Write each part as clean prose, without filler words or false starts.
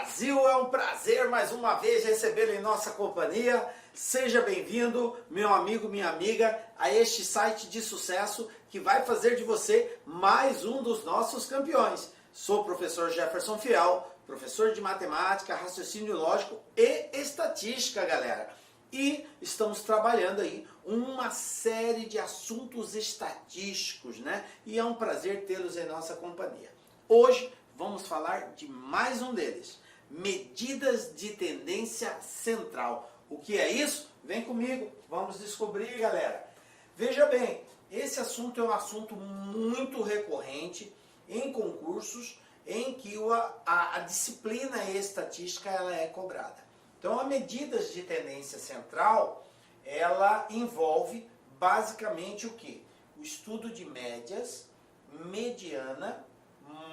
Brasil, é um prazer mais uma vez recebê-lo em nossa companhia. Seja bem-vindo, meu amigo, minha amiga, a este site de sucesso que vai fazer de você mais um dos nossos campeões. Sou o professor Jefferson Fiel, professor de matemática, raciocínio lógico e estatística, galera. E estamos trabalhando aí uma série de assuntos estatísticos, né? E é um prazer tê-los em nossa companhia. Hoje vamos falar de mais um deles, medidas de tendência central. O que é isso? Vem comigo, vamos descobrir, galera. Veja bem, esse assunto é um assunto muito recorrente em concursos em que a disciplina estatística ela é cobrada. Então, a medidas de tendência central, ela envolve basicamente o quê? O estudo de médias, mediana,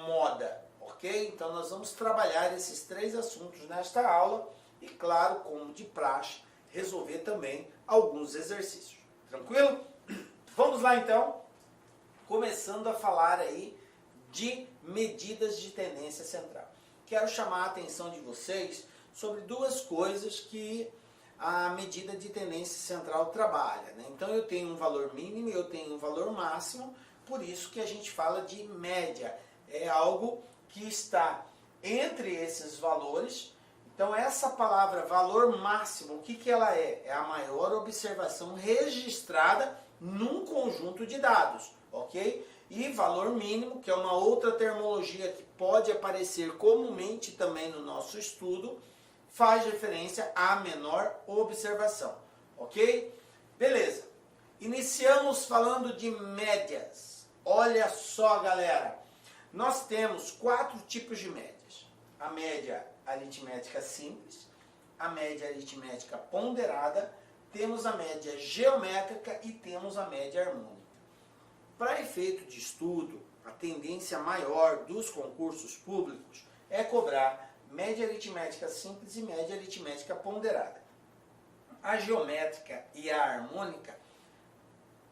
moda, ok? Então, nós vamos trabalhar esses três assuntos nesta aula e, claro, como de praxe, resolver também alguns exercícios. Tranquilo? Vamos lá, então, começando a falar aí de medidas de tendência central. Quero chamar a atenção de vocês sobre duas coisas que a medida de tendência central trabalha, né? Então eu tenho um valor mínimo e eu tenho um valor máximo, por isso que a gente fala de média. É algo que está entre esses valores. Então essa palavra valor máximo, o que que ela é? É a maior observação registrada num conjunto de dados, ok? E valor mínimo, que é uma outra terminologia que pode aparecer comumente também no nosso estudo, faz referência à menor observação, ok? Beleza. Iniciamos falando de médias. Olha só, galera. Nós temos 4 tipos de médias. A média aritmética simples, a média aritmética ponderada, temos a média geométrica e temos a média harmônica. Para efeito de estudo, a tendência maior dos concursos públicos é cobrar média aritmética simples e média aritmética ponderada. A geométrica e a harmônica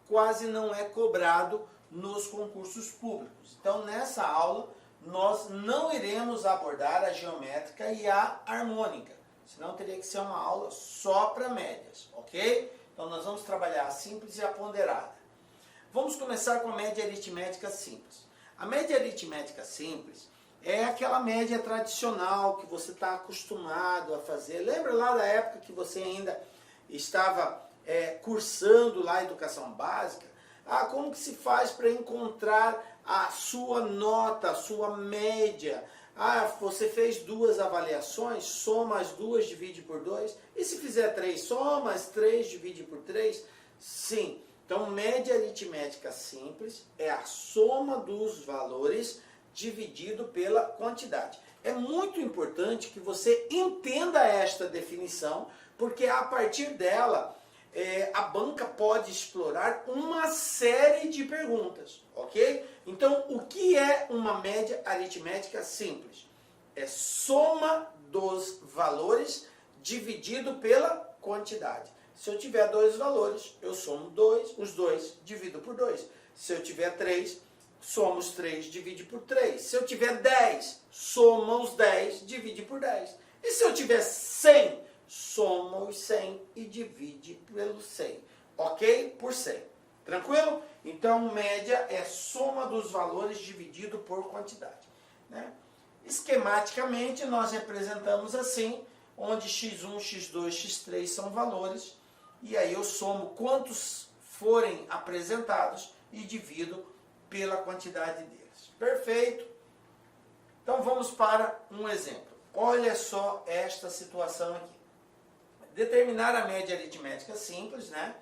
quase não é cobrado nos concursos públicos. Então, nessa aula, nós não iremos abordar a geométrica e a harmônica, senão teria que ser uma aula só para médias, ok? Então, nós vamos trabalhar a simples e a ponderada. Vamos começar com a média aritmética simples. A média aritmética simples é aquela média tradicional que você está acostumado a fazer. Lembra lá da época que você ainda estava cursando lá a educação básica? Como que se faz para encontrar a sua nota, a sua média? Você fez 2 avaliações, soma as 2, divide por 2. E se fizer 3, soma as 3, divide por 3? Sim. Então, média aritmética simples é a soma dos valores dividido pela quantidade. É muito importante que você entenda esta definição, porque a partir dela a banca pode explorar uma série de perguntas, ok? Então, o que é uma média aritmética simples? É soma dos valores dividido pela quantidade. Se eu tiver 2 valores, eu somo os 2, divido por 2. Se eu tiver 3, soma os 3, divide por 3. Se eu tiver 10, soma os 10, divide por 10. E se eu tiver 100, soma os 100 e divide pelo 100. Ok? Por 100. Tranquilo? Então, média é soma dos valores dividido por quantidade, né? Esquematicamente, nós representamos assim, onde x1, x2, x3 são valores, e aí eu somo quantos forem apresentados e divido pela quantidade deles. Perfeito? Então vamos para um exemplo. Olha só esta situação aqui. Determinar a média aritmética simples, né,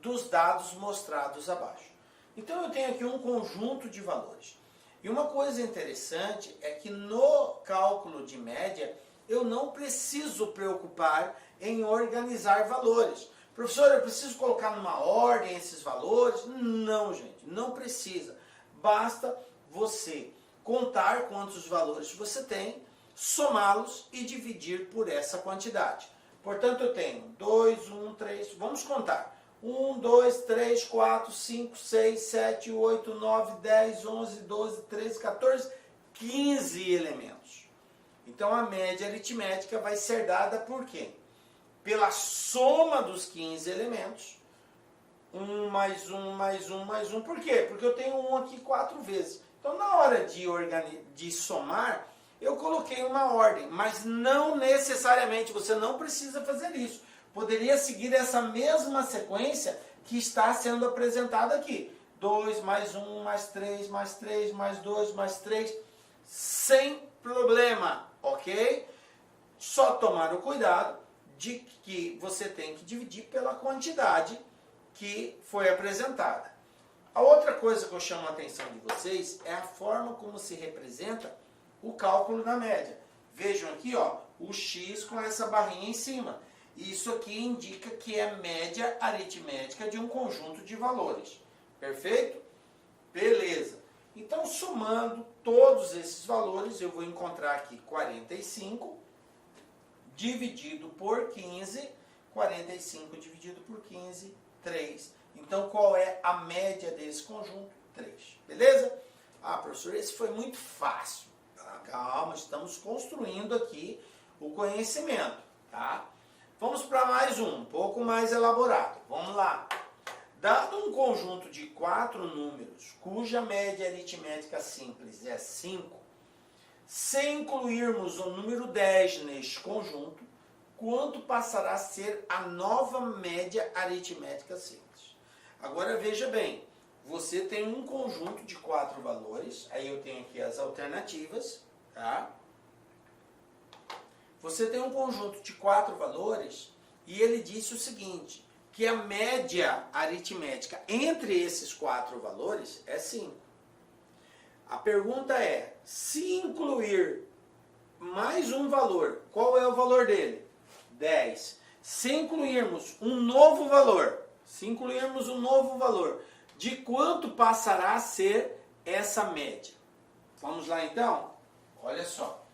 dos dados mostrados abaixo. Então eu tenho aqui um conjunto de valores. E uma coisa interessante é que no cálculo de média eu não preciso preocupar em organizar valores. Professor, eu preciso colocar numa ordem esses valores? Não, gente, não precisa. Basta você contar quantos valores você tem, somá-los e dividir por essa quantidade. Portanto, eu tenho 2, 1, 3, vamos contar. 1, 2, 3, 4, 5, 6, 7, 8, 9, 10, 11, 12, 13, 14, 15 elementos. Então a média aritmética vai ser dada por quê? Pela soma dos 15 elementos. 1 mais 1 mais 1 mais 1. Por quê? Porque eu tenho 1 aqui 4 vezes. Então na hora de somar, eu coloquei uma ordem, mas não necessariamente, você não precisa fazer isso. Poderia seguir essa mesma sequência que está sendo apresentada aqui. 2 mais 1 mais 3 mais 3 mais 2 mais 3, sem problema, ok? Só tomar o cuidado de que você tem que dividir pela quantidade que foi apresentada. A outra coisa que eu chamo a atenção de vocês é a forma como se representa o cálculo da média. Vejam aqui, ó, o x com essa barrinha em cima. Isso aqui indica que é média aritmética de um conjunto de valores. Perfeito? Beleza. Então, somando todos esses valores, eu vou encontrar aqui 45 dividido por 15. 45 dividido por 15, 3. Então, qual é a média desse conjunto? 3. Beleza? Ah, professor, esse foi muito fácil. Tá? Calma, estamos construindo aqui o conhecimento. Tá? Vamos para mais um pouco mais elaborado. Vamos lá. Dado um conjunto de 4 números, cuja média aritmética simples é 5, se incluirmos o número 10 neste conjunto, quanto passará a ser a nova média aritmética simples? Agora veja bem, você tem um conjunto de 4 valores, aí eu tenho aqui as alternativas, tá? Você tem um conjunto de 4 valores e ele disse o seguinte, que a média aritmética entre esses 4 valores é 5. A pergunta é, se incluir mais um valor, qual é o valor dele? 10. Se incluirmos um novo valor, de quanto passará a ser essa média? Vamos lá então? Olha só.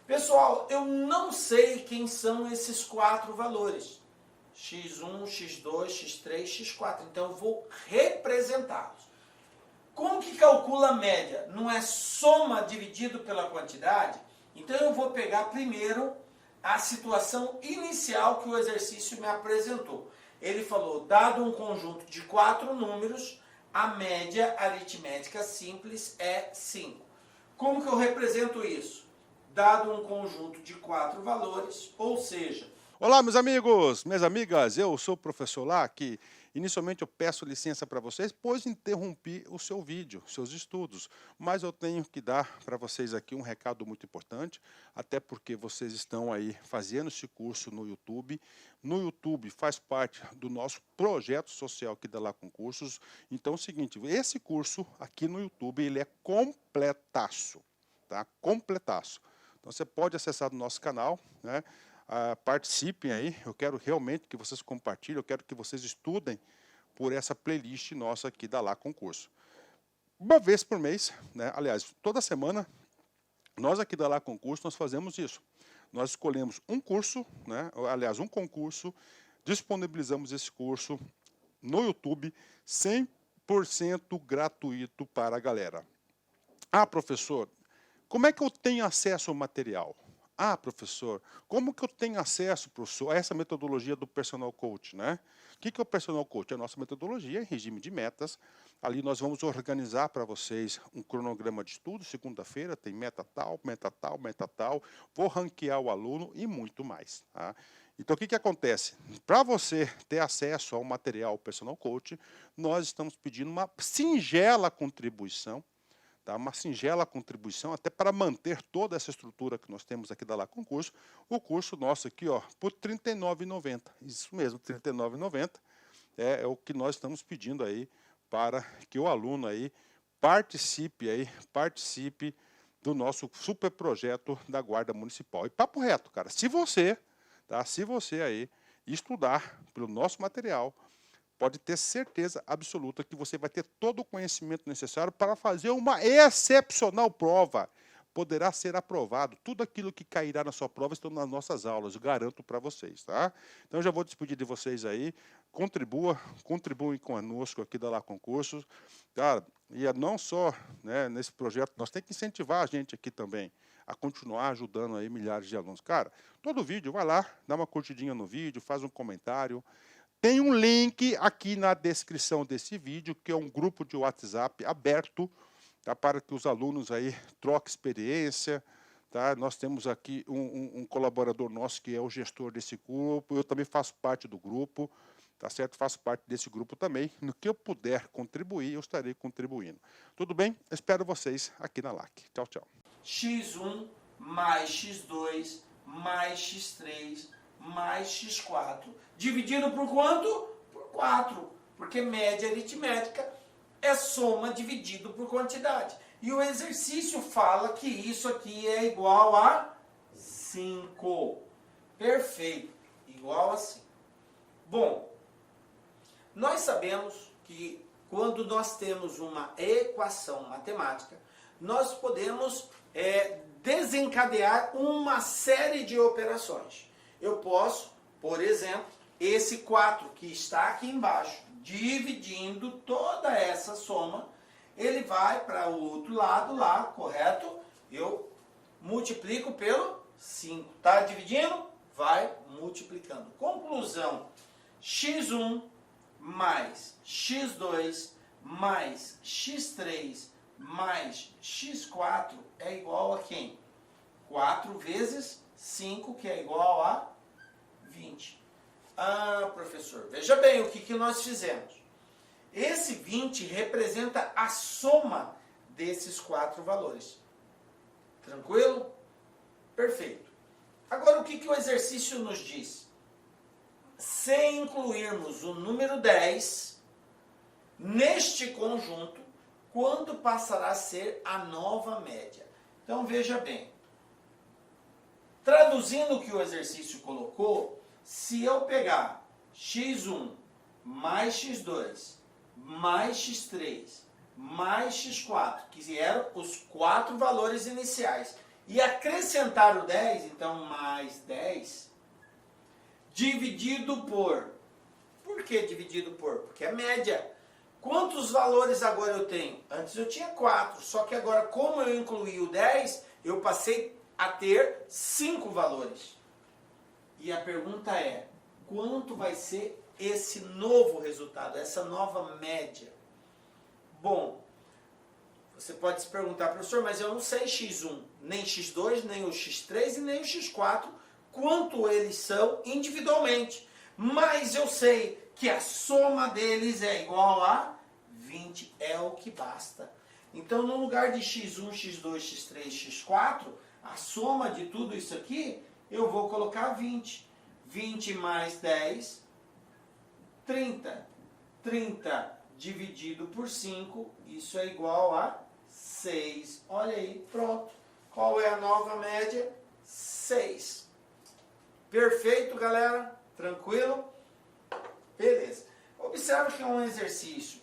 Pessoal, eu não sei quem são esses 4 valores. x1, x2, x3, x4. Então eu vou representá-los. Como que calcula a média? Não é soma dividido pela quantidade? Então eu vou pegar primeiro a situação inicial que o exercício me apresentou. Ele falou, dado um conjunto de 4 números, a média aritmética simples é 5. Como que eu represento isso? Dado um conjunto de 4 valores, ou seja... Olá, meus amigos, minhas amigas, eu sou o professor Lá, que inicialmente eu peço licença para vocês, pois interrompi o seu vídeo, seus estudos, mas eu tenho que dar para vocês aqui um recado muito importante, até porque vocês estão aí fazendo esse curso no YouTube. No YouTube faz parte do nosso projeto social aqui da Lá Concursos. Então é o seguinte, esse curso aqui no YouTube, ele é completaço, tá? Completaço. Então você pode acessar no nosso canal, né? Participem aí, eu quero realmente que vocês compartilhem, eu quero que vocês estudem por essa playlist nossa aqui da Lá Concurso. Uma vez por mês, né, aliás, toda semana, nós aqui da Lá Concurso, nós fazemos isso. Nós escolhemos um curso, né, aliás, um concurso, disponibilizamos esse curso no YouTube, 100% gratuito para a galera. Ah, professor, como é que eu tenho acesso ao material? Ah, professor, como que eu tenho acesso, professor, a essa metodologia do Personal Coach, né? O que é o Personal Coach? É a nossa metodologia em regime de metas. Ali nós vamos organizar para vocês um cronograma de estudo. Segunda-feira tem meta tal, meta tal, meta tal. Vou ranquear o aluno e muito mais. Tá? Então, o que acontece? Para você ter acesso ao material Personal Coach, nós estamos pedindo uma singela contribuição, uma singela contribuição, até para manter toda essa estrutura que nós temos aqui da Lá Concurso, o curso nosso aqui, ó, por R$ 39,90. Isso mesmo, R$ 39,90 é o que nós estamos pedindo aí para que o aluno aí participe do nosso super projeto da Guarda Municipal. E papo reto, cara, se você aí estudar pelo nosso material, pode ter certeza absoluta que você vai ter todo o conhecimento necessário para fazer uma excepcional prova. Poderá ser aprovado. Tudo aquilo que cairá na sua prova estão nas nossas aulas, eu garanto para vocês. Tá? Então, eu já vou despedir de vocês aí. Contribuem conosco aqui da Lá Concursos. Cara, e não só, né, nesse projeto, nós temos que incentivar a gente aqui também a continuar ajudando aí milhares de alunos. Cara, todo vídeo, vai lá, dá uma curtidinha no vídeo, faz um comentário. Tem um link aqui na descrição desse vídeo, que é um grupo de WhatsApp aberto, tá, para que os alunos aí troquem experiência. Tá? Nós temos aqui um colaborador nosso que é o gestor desse grupo, eu também faço parte do grupo, tá certo? Faço parte desse grupo também. No que eu puder contribuir, eu estarei contribuindo. Tudo bem? Espero vocês aqui na LAC. Tchau, tchau. x1 mais x2 mais x3 mais x4. Dividido por quanto? Por 4. Porque média aritmética é soma dividido por quantidade. E o exercício fala que isso aqui é igual a 5. Perfeito. Igual a 5. Bom, nós sabemos que quando nós temos uma equação matemática, nós podemos desencadear uma série de operações. Eu posso, por exemplo, esse 4 que está aqui embaixo, dividindo toda essa soma, ele vai para o outro lado lá, correto? Eu multiplico pelo 5. Está dividindo? Vai multiplicando. Conclusão, x1 mais x2 mais x3 mais x4 é igual a quem? 4 vezes 5, que é igual a 20. Ah, professor, veja bem o que nós fizemos. Esse 20 representa a soma desses 4 valores. Tranquilo? Perfeito. Agora, o que o exercício nos diz? Se incluirmos o número 10 neste conjunto, quanto passará a ser a nova média? Então, veja bem. Traduzindo o que o exercício colocou, se eu pegar x1 mais x2 mais x3 mais x4, que eram os 4 valores iniciais, e acrescentar o 10, então mais 10, dividido por... Por que dividido por? Porque é média. Quantos valores agora eu tenho? Antes eu tinha 4, só que agora, como eu incluí o 10, eu passei a ter 5 valores. E a pergunta é, quanto vai ser esse novo resultado, essa nova média? Bom, você pode se perguntar, professor, mas eu não sei x1, nem x2, nem o x3 e nem o x4, quanto eles são individualmente. Mas eu sei que a soma deles é igual a 20, é o que basta. Então, no lugar de x1, x2, x3, x4, a soma de tudo isso aqui, eu vou colocar 20. 20 mais 10, 30. 30 dividido por 5, isso é igual a 6. Olha aí, pronto. Qual é a nova média? 6. Perfeito, galera? Tranquilo? Beleza. Observe que é um exercício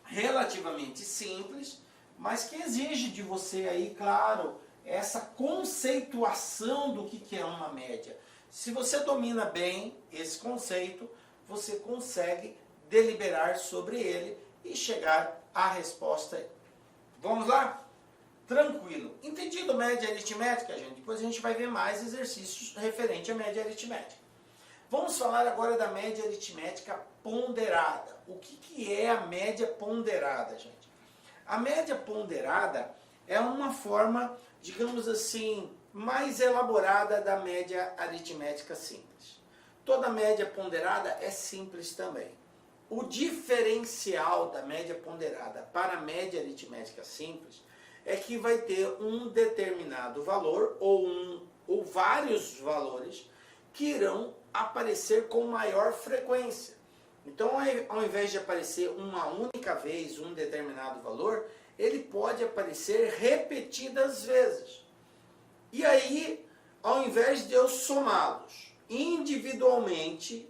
relativamente simples, mas que exige de você aí, claro, essa conceituação do que é uma média. Se você domina bem esse conceito, você consegue deliberar sobre ele e chegar à resposta. Vamos lá? Tranquilo. Entendido média aritmética, gente? Depois a gente vai ver mais exercícios referente à média aritmética. Vamos falar agora da média aritmética ponderada. O que é a média ponderada, gente? A média ponderada é uma forma, digamos assim, mais elaborada da média aritmética simples. Toda média ponderada é simples também. O diferencial da média ponderada para a média aritmética simples é que vai ter um determinado valor ou vários valores que irão aparecer com maior frequência. Então, ao invés de aparecer uma única vez um determinado valor, ele pode aparecer repetidas vezes. E aí, ao invés de eu somá-los individualmente,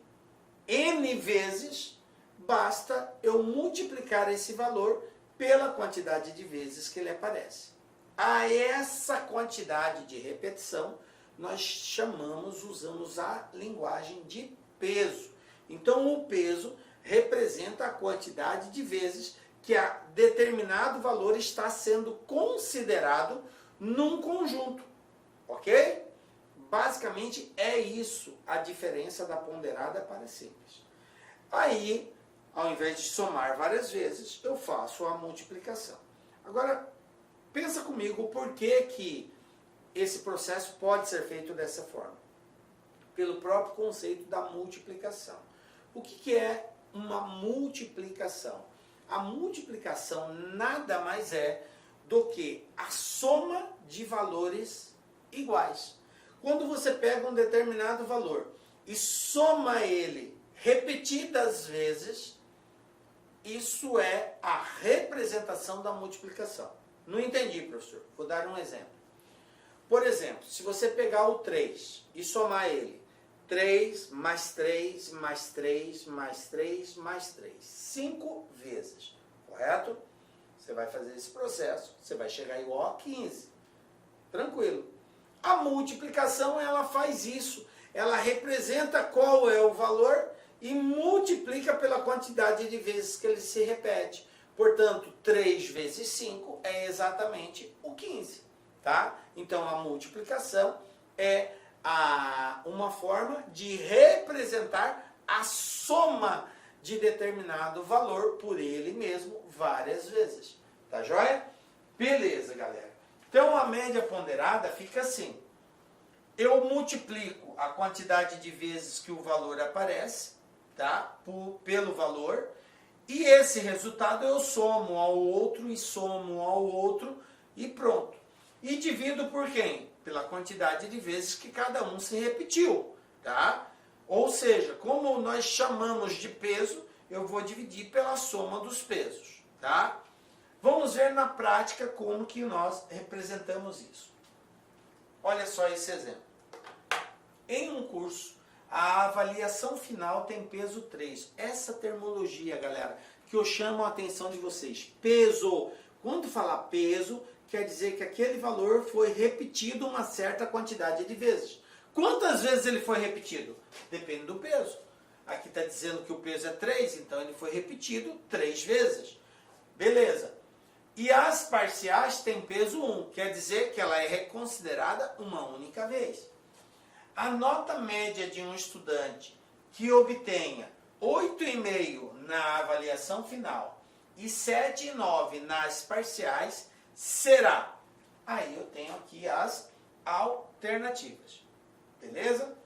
N vezes, basta eu multiplicar esse valor pela quantidade de vezes que ele aparece. A essa quantidade de repetição, nós usamos a linguagem de peso. Então, o peso representa a quantidade de vezes que determinado valor está sendo considerado num conjunto, ok? Basicamente é isso a diferença da ponderada para a simples. Aí, ao invés de somar várias vezes, eu faço a multiplicação. Agora, pensa comigo por que esse processo pode ser feito dessa forma. Pelo próprio conceito da multiplicação. O que é uma multiplicação? A multiplicação nada mais é do que a soma de valores iguais. Quando você pega um determinado valor e soma ele repetidas vezes, isso é a representação da multiplicação. Não entendi, professor. Vou dar um exemplo. Por exemplo, se você pegar o 3 e somar ele, 3 mais 3 mais 3 mais 3 mais 3, 5 vezes, correto? Você vai fazer esse processo, você vai chegar igual a 15. Tranquilo. A multiplicação, ela faz isso. Ela representa qual é o valor e multiplica pela quantidade de vezes que ele se repete. Portanto, 3 vezes 5 é exatamente o 15. Tá? Então, a multiplicação é uma forma de representar a soma de determinado valor por ele mesmo várias vezes. Tá joia? Beleza, galera. Então, a média ponderada fica assim. Eu multiplico a quantidade de vezes que o valor aparece, tá? Pelo valor, e esse resultado eu somo ao outro e somo ao outro e pronto. E divido por quem? Pela quantidade de vezes que cada um se repetiu, tá? Ou seja, como nós chamamos de peso, eu vou dividir pela soma dos pesos, tá? Vamos ver na prática como que nós representamos isso. Olha só esse exemplo. Em um curso, a avaliação final tem peso 3. Essa terminologia, galera, que eu chamo a atenção de vocês. Peso. Quando falar peso, quer dizer que aquele valor foi repetido uma certa quantidade de vezes. Quantas vezes ele foi repetido? Depende do peso. Aqui está dizendo que o peso é 3, então ele foi repetido 3 vezes. Beleza. E as parciais têm peso 1, quer dizer que ela é considerada uma única vez. A nota média de um estudante que obtenha 8,5 na avaliação final e 7,9 nas parciais será. Aí eu tenho aqui as alternativas. Beleza?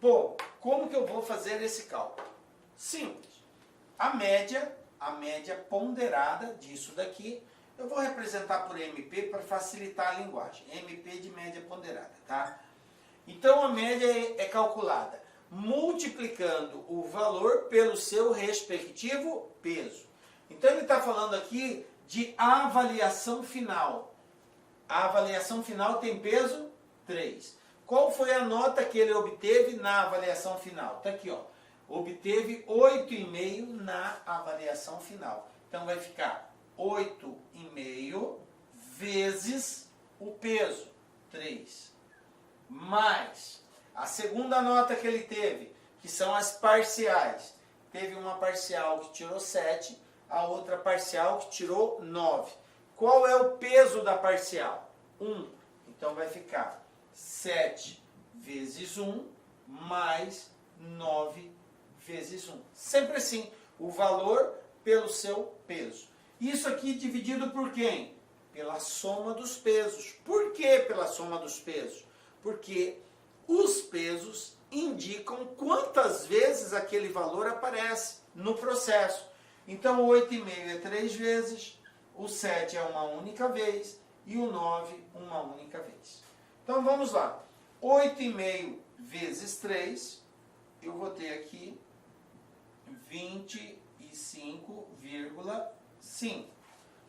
Pô, como que eu vou fazer esse cálculo? Simples. A média ponderada disso daqui, eu vou representar por MP para facilitar a linguagem. MP de média ponderada, tá? Então a média é calculada multiplicando o valor pelo seu respectivo peso. Então ele está falando aqui de avaliação final. A avaliação final tem peso 3. Qual foi a nota que ele obteve na avaliação final? Está aqui, ó. Obteve 8,5 na avaliação final. Então vai ficar 8,5 vezes o peso, 3. Mais a segunda nota que ele teve, que são as parciais. Teve uma parcial que tirou 7, a outra parcial que tirou 9. Qual é o peso da parcial? 1. Então vai ficar 7 vezes 1 mais 9 vezes 1. Sempre assim, o valor pelo seu peso. Isso aqui dividido por quem? Pela soma dos pesos. Por que pela soma dos pesos? Porque os pesos indicam quantas vezes aquele valor aparece no processo. Então, o 8,5 é 3 vezes, o 7 é uma única vez e o 9 uma única vez. Então, vamos lá. 8,5 vezes 3, eu vou ter aqui 25,5.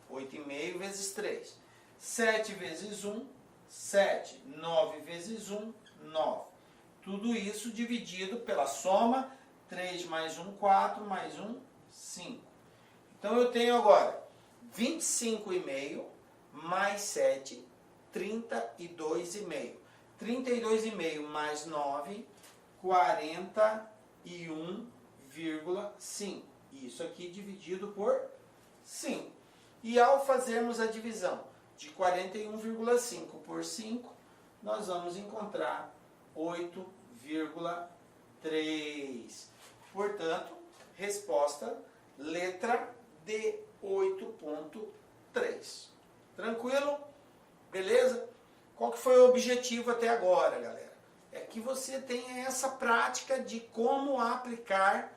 8,5 vezes 3. 7 vezes 1, 7. 9 vezes 1, 9. Tudo isso dividido pela soma, 3 mais 1, 4, mais 1, 5. Então eu tenho agora 25,5 mais 7, 32,5. 32,5 mais 9, 41,5. Isso aqui dividido por 5. E ao fazermos a divisão, de 41,5 por 5, nós vamos encontrar 8,3. Portanto, resposta letra D, 8,3. Tranquilo? Beleza? Qual que foi o objetivo até agora, galera? É que você tenha essa prática de como aplicar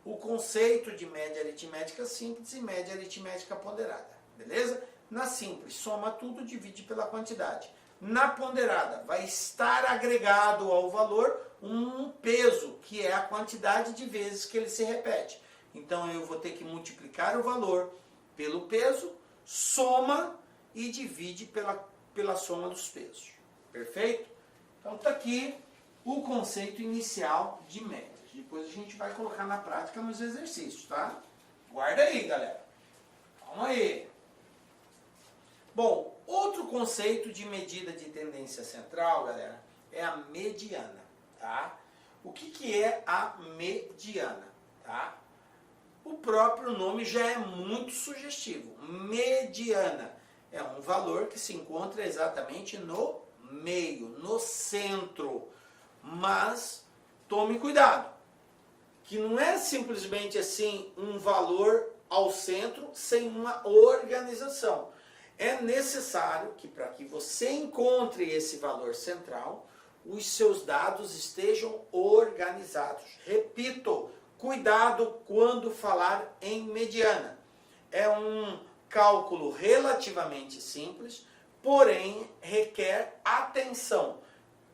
o conceito de média aritmética simples e média aritmética ponderada. Beleza? Na simples, soma tudo, divide pela quantidade. Na ponderada, vai estar agregado ao valor um peso, que é a quantidade de vezes que ele se repete. Então, eu vou ter que multiplicar o valor pelo peso, soma e divide pela soma dos pesos. Perfeito? Então, está aqui o conceito inicial de médias. Depois a gente vai colocar na prática nos exercícios, tá? Guarda aí, galera. Calma aí. Bom, outro conceito de medida de tendência central, galera, é a mediana, tá? O que é a mediana, tá? O próprio nome já é muito sugestivo. Mediana é um valor que se encontra exatamente no meio, no centro. Mas tome cuidado, que não é simplesmente assim um valor ao centro sem uma organização. É necessário que, para que você encontre esse valor central, os seus dados estejam organizados. Repito, cuidado quando falar em mediana. É um cálculo relativamente simples, porém requer atenção.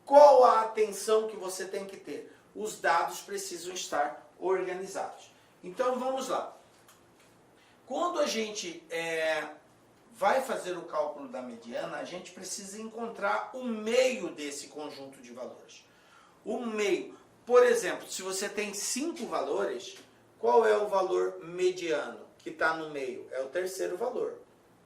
Qual a atenção que você tem que ter? Os dados precisam estar organizados. Então vamos lá. Quando a gente vai fazer o cálculo da mediana, a gente precisa encontrar o meio desse conjunto de valores. O meio. Por exemplo, se você tem 5 valores, qual é o valor mediano que está no meio? É o terceiro valor.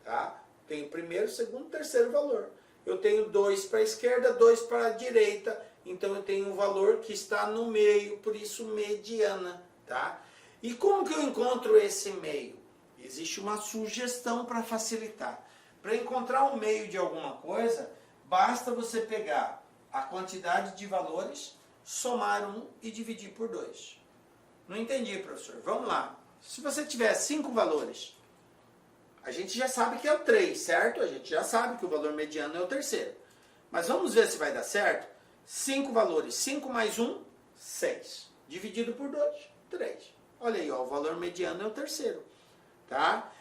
Tá? Tem o primeiro, segundo, terceiro valor. Eu tenho 2 para a esquerda, 2 para a direita, então eu tenho um valor que está no meio, por isso mediana. Tá? E como que eu encontro esse meio? Existe uma sugestão para facilitar. Para encontrar o meio de alguma coisa, basta você pegar a quantidade de valores, somar 1 e dividir por 2. Não entendi, professor. Vamos lá. Se você tiver 5 valores, a gente já sabe que é o 3, certo? A gente já sabe que o valor mediano é o terceiro. Mas vamos ver se vai dar certo. 5 valores. 5 mais 1, 6. Dividido por 2, 3. Olha aí, ó, o valor mediano é o terceiro. Tá?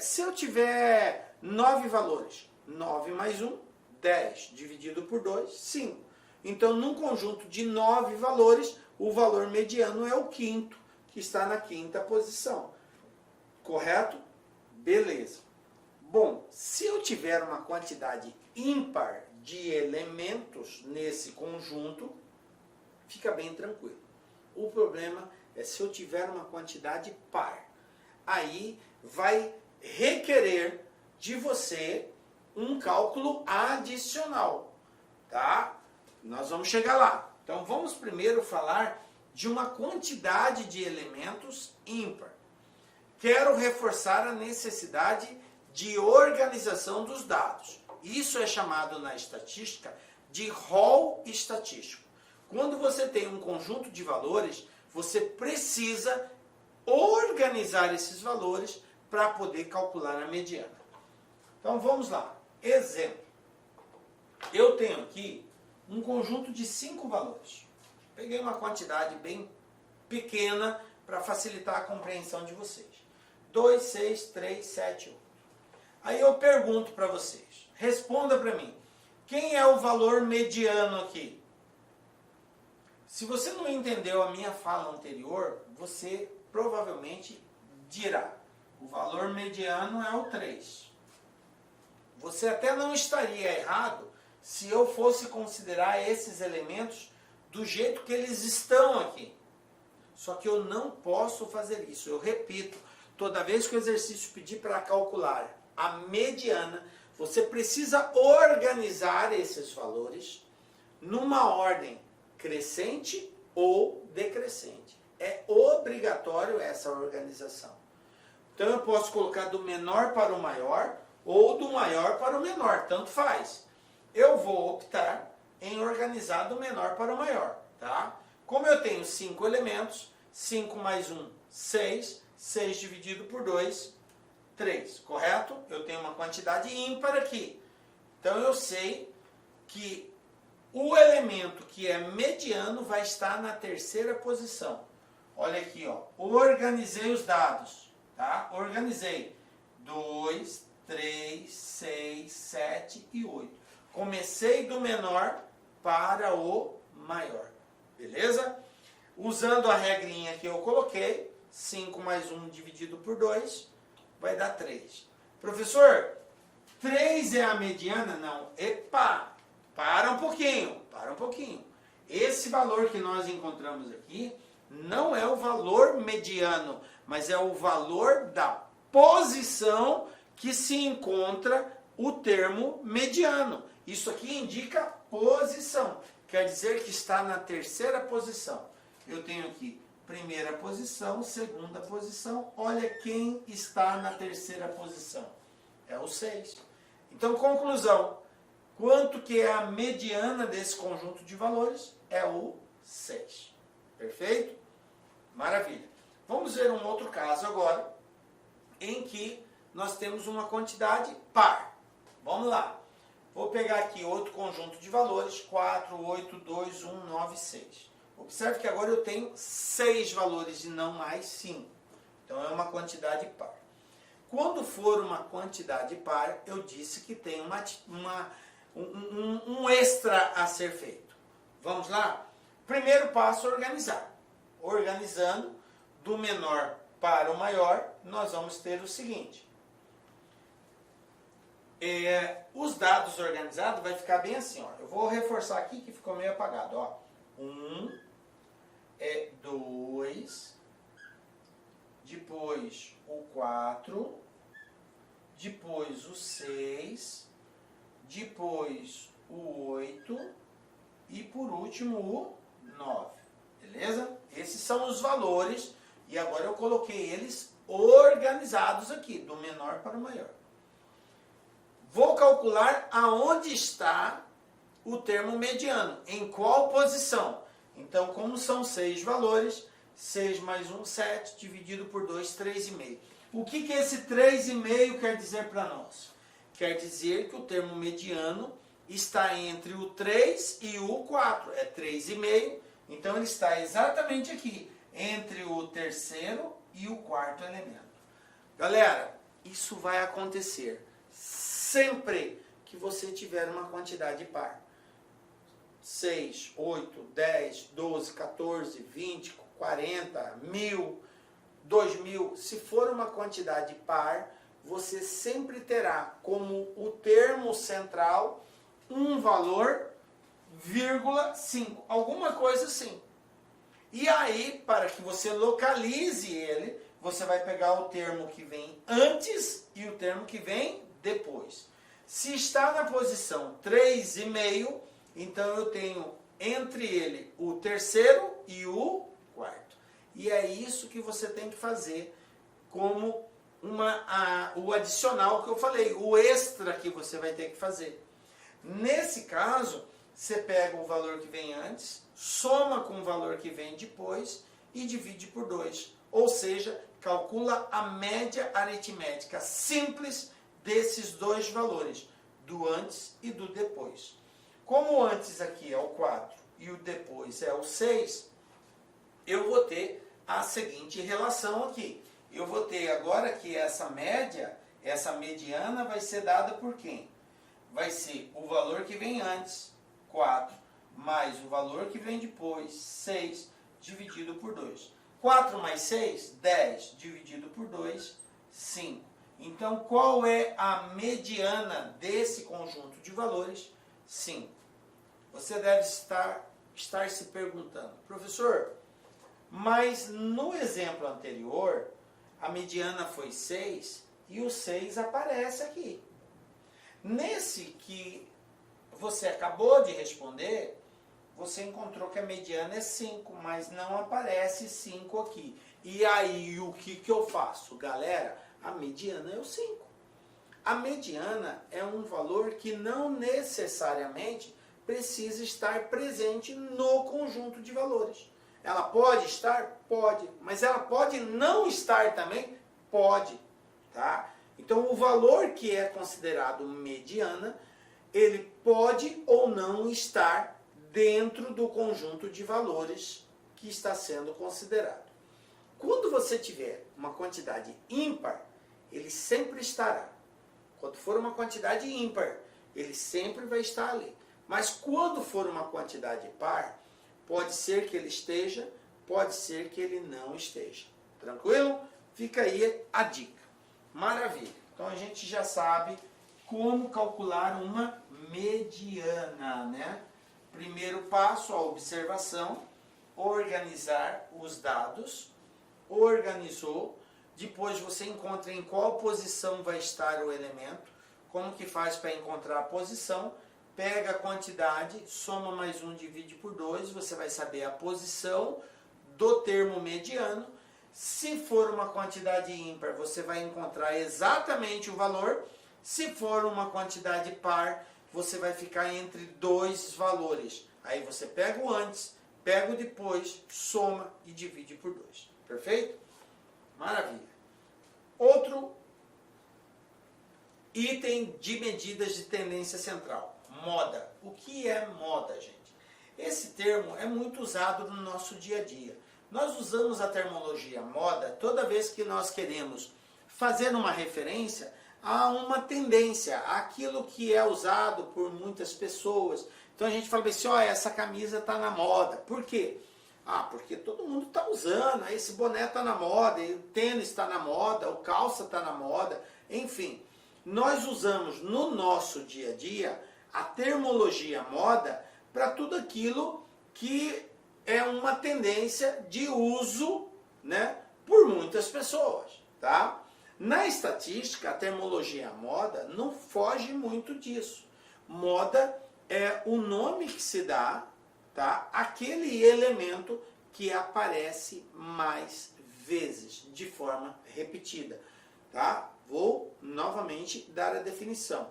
Se eu tiver 9 valores, 9 mais 1, 10, dividido por 2, 5. Então, num conjunto de 9 valores, o valor mediano é o quinto, que está na quinta posição. Correto? Beleza. Bom, se eu tiver uma quantidade ímpar de elementos nesse conjunto, fica bem tranquilo. O problema é se eu tiver uma quantidade par. Aí vai requerer de você um cálculo adicional, tá? Nós vamos chegar lá. Então vamos primeiro falar de uma quantidade de elementos ímpar. Quero reforçar a necessidade de organização dos dados. Isso é chamado na estatística de rol estatístico. Quando você tem um conjunto de valores, você precisa organizar esses valores para poder calcular a mediana. Então vamos lá. Exemplo. Eu tenho aqui um conjunto de 5 valores. Peguei uma quantidade bem pequena para facilitar a compreensão de vocês. 2, 6, 3, 7, 8. Aí eu pergunto para vocês. Responda para mim. Quem é o valor mediano aqui? Se você não entendeu a minha fala anterior, você provavelmente dirá: o valor mediano é o 3. Você até não estaria errado se eu fosse considerar esses elementos do jeito que eles estão aqui. Só que eu não posso fazer isso. Eu repito, toda vez que o exercício pedir para calcular a mediana, você precisa organizar esses valores numa ordem crescente ou decrescente. É obrigatório essa organização. Então eu posso colocar do menor para o maior ou do maior para o menor, tanto faz. Eu vou optar em organizar do menor para o maior, tá? Como eu tenho 5 elementos, 5 mais 1, 6, 6 dividido por 2, 3, correto? Eu tenho uma quantidade ímpar aqui. Então eu sei que o elemento que é mediano vai estar na terceira posição. Olha aqui, ó. Organizei os dados, tá? Organizei 2, 3, 6, 7 e 8. Comecei do menor para o maior, beleza? Usando a regrinha que eu coloquei, 5 mais 1 dividido por 2 vai dar 3. Professor, 3 é a mediana? Não. Epa, para um pouquinho, para um pouquinho. Esse valor que nós encontramos aqui não é o valor mediano, mas é o valor da posição que se encontra o termo mediano. Isso aqui indica posição, quer dizer que está na terceira posição. Eu tenho aqui primeira posição, segunda posição. Olha quem está na terceira posição. É o 6. Então, conclusão. Quanto que é a mediana desse conjunto de valores? É o 6. Perfeito? Maravilha. Vamos ver um outro caso agora, em que nós temos uma quantidade par. Vamos lá. Vou pegar aqui outro conjunto de valores, 4, 8, 2, 1, 9, 6. Observe que agora eu tenho 6 valores e não mais 5. Então é uma quantidade par. Quando for uma quantidade par, eu disse que tem um extra a ser feito. Vamos lá? Primeiro passo, organizar. Organizando do menor para o maior, nós vamos ter o seguinte. Os dados organizados vai ficar bem assim, ó. Eu vou reforçar aqui que ficou meio apagado, ó. 2, depois o 4, depois o 6, depois o 8 e por último o 9, beleza? Esses são os valores e agora eu coloquei eles organizados aqui, do menor para o maior. Vou calcular aonde está o termo mediano, em qual posição. Então, como são 6 valores, 6 mais 1, 7, dividido por 2, 3,5. O que esse 3,5 quer dizer para nós? Quer dizer que o termo mediano está entre o 3 e o 4. É 3,5, então ele está exatamente aqui, entre o terceiro e o quarto elemento. Galera, isso vai acontecer sempre que você tiver uma quantidade par. 6, 8, 10, 12, 14, 20, 40, 1000, 2000. Se for uma quantidade par, você sempre terá como o termo central um valor, vírgula 5. Alguma coisa assim. E aí, para que você localize ele, você vai pegar o termo que vem antes e o termo que vem depois. Se está na posição 3,5, então eu tenho entre ele o terceiro e o quarto. E é isso que você tem que fazer como o adicional que eu falei, o extra que você vai ter que fazer. Nesse caso, você pega o valor que vem antes, soma com o valor que vem depois e divide por 2. Ou seja, calcula a média aritmética simples desses dois valores, do antes e do depois. Como o antes aqui é o 4 e o depois é o 6, eu vou ter a seguinte relação aqui. Eu vou ter agora que essa média, essa mediana vai ser dada por quem? Vai ser o valor que vem antes, 4, mais o valor que vem depois, 6, dividido por 2. 4 mais 6, 10, dividido por 2, 5. Então, qual é a mediana desse conjunto de valores? 5. Você deve estar se perguntando, professor, mas no exemplo anterior, a mediana foi 6 e o 6 aparece aqui. Nesse que você acabou de responder, você encontrou que a mediana é 5, mas não aparece 5 aqui. E aí, o que eu faço? Galera, a mediana é o 5. A mediana é um valor que não necessariamente precisa estar presente no conjunto de valores. Ela pode estar? Pode. Mas ela pode não estar também? Pode. Tá? Então, o valor que é considerado mediana, ele pode ou não estar dentro do conjunto de valores que está sendo considerado. Quando você tiver uma quantidade ímpar, ele sempre estará. Quando for uma quantidade ímpar, ele sempre vai estar ali. Mas quando for uma quantidade par, pode ser que ele esteja, pode ser que ele não esteja. Tranquilo? Fica aí a dica. Maravilha. Então a gente já sabe como calcular uma mediana, né? Primeiro passo, a observação, organizar os dados, organizou, depois você encontra em qual posição vai estar o elemento, como que faz para encontrar a posição, pega a quantidade, soma mais 1, divide por 2, você vai saber a posição do termo mediano. Se for uma quantidade ímpar, você vai encontrar exatamente o valor. Se for uma quantidade par, você vai ficar entre dois valores. Aí você pega o antes, pega o depois, soma e divide por 2. Perfeito? Maravilha. Outro item de medidas de tendência central. Moda. O que é moda, gente? Esse termo é muito usado no nosso dia a dia. Nós usamos a terminologia moda toda vez que nós queremos fazer uma referência a uma tendência, aquilo que é usado por muitas pessoas. Então a gente fala assim, ó, essa camisa está na moda. Por quê? Ah, porque todo mundo está usando, esse boné está na moda, o tênis está na moda, o calça está na moda, enfim. Nós usamos no nosso dia a dia a terminologia moda para tudo aquilo que é uma tendência de uso, né, por muitas pessoas, tá? Na estatística, a terminologia moda não foge muito disso. Moda é o nome que se dá, tá, aquele elemento que aparece mais vezes, de forma repetida, tá? Vou novamente dar a definição.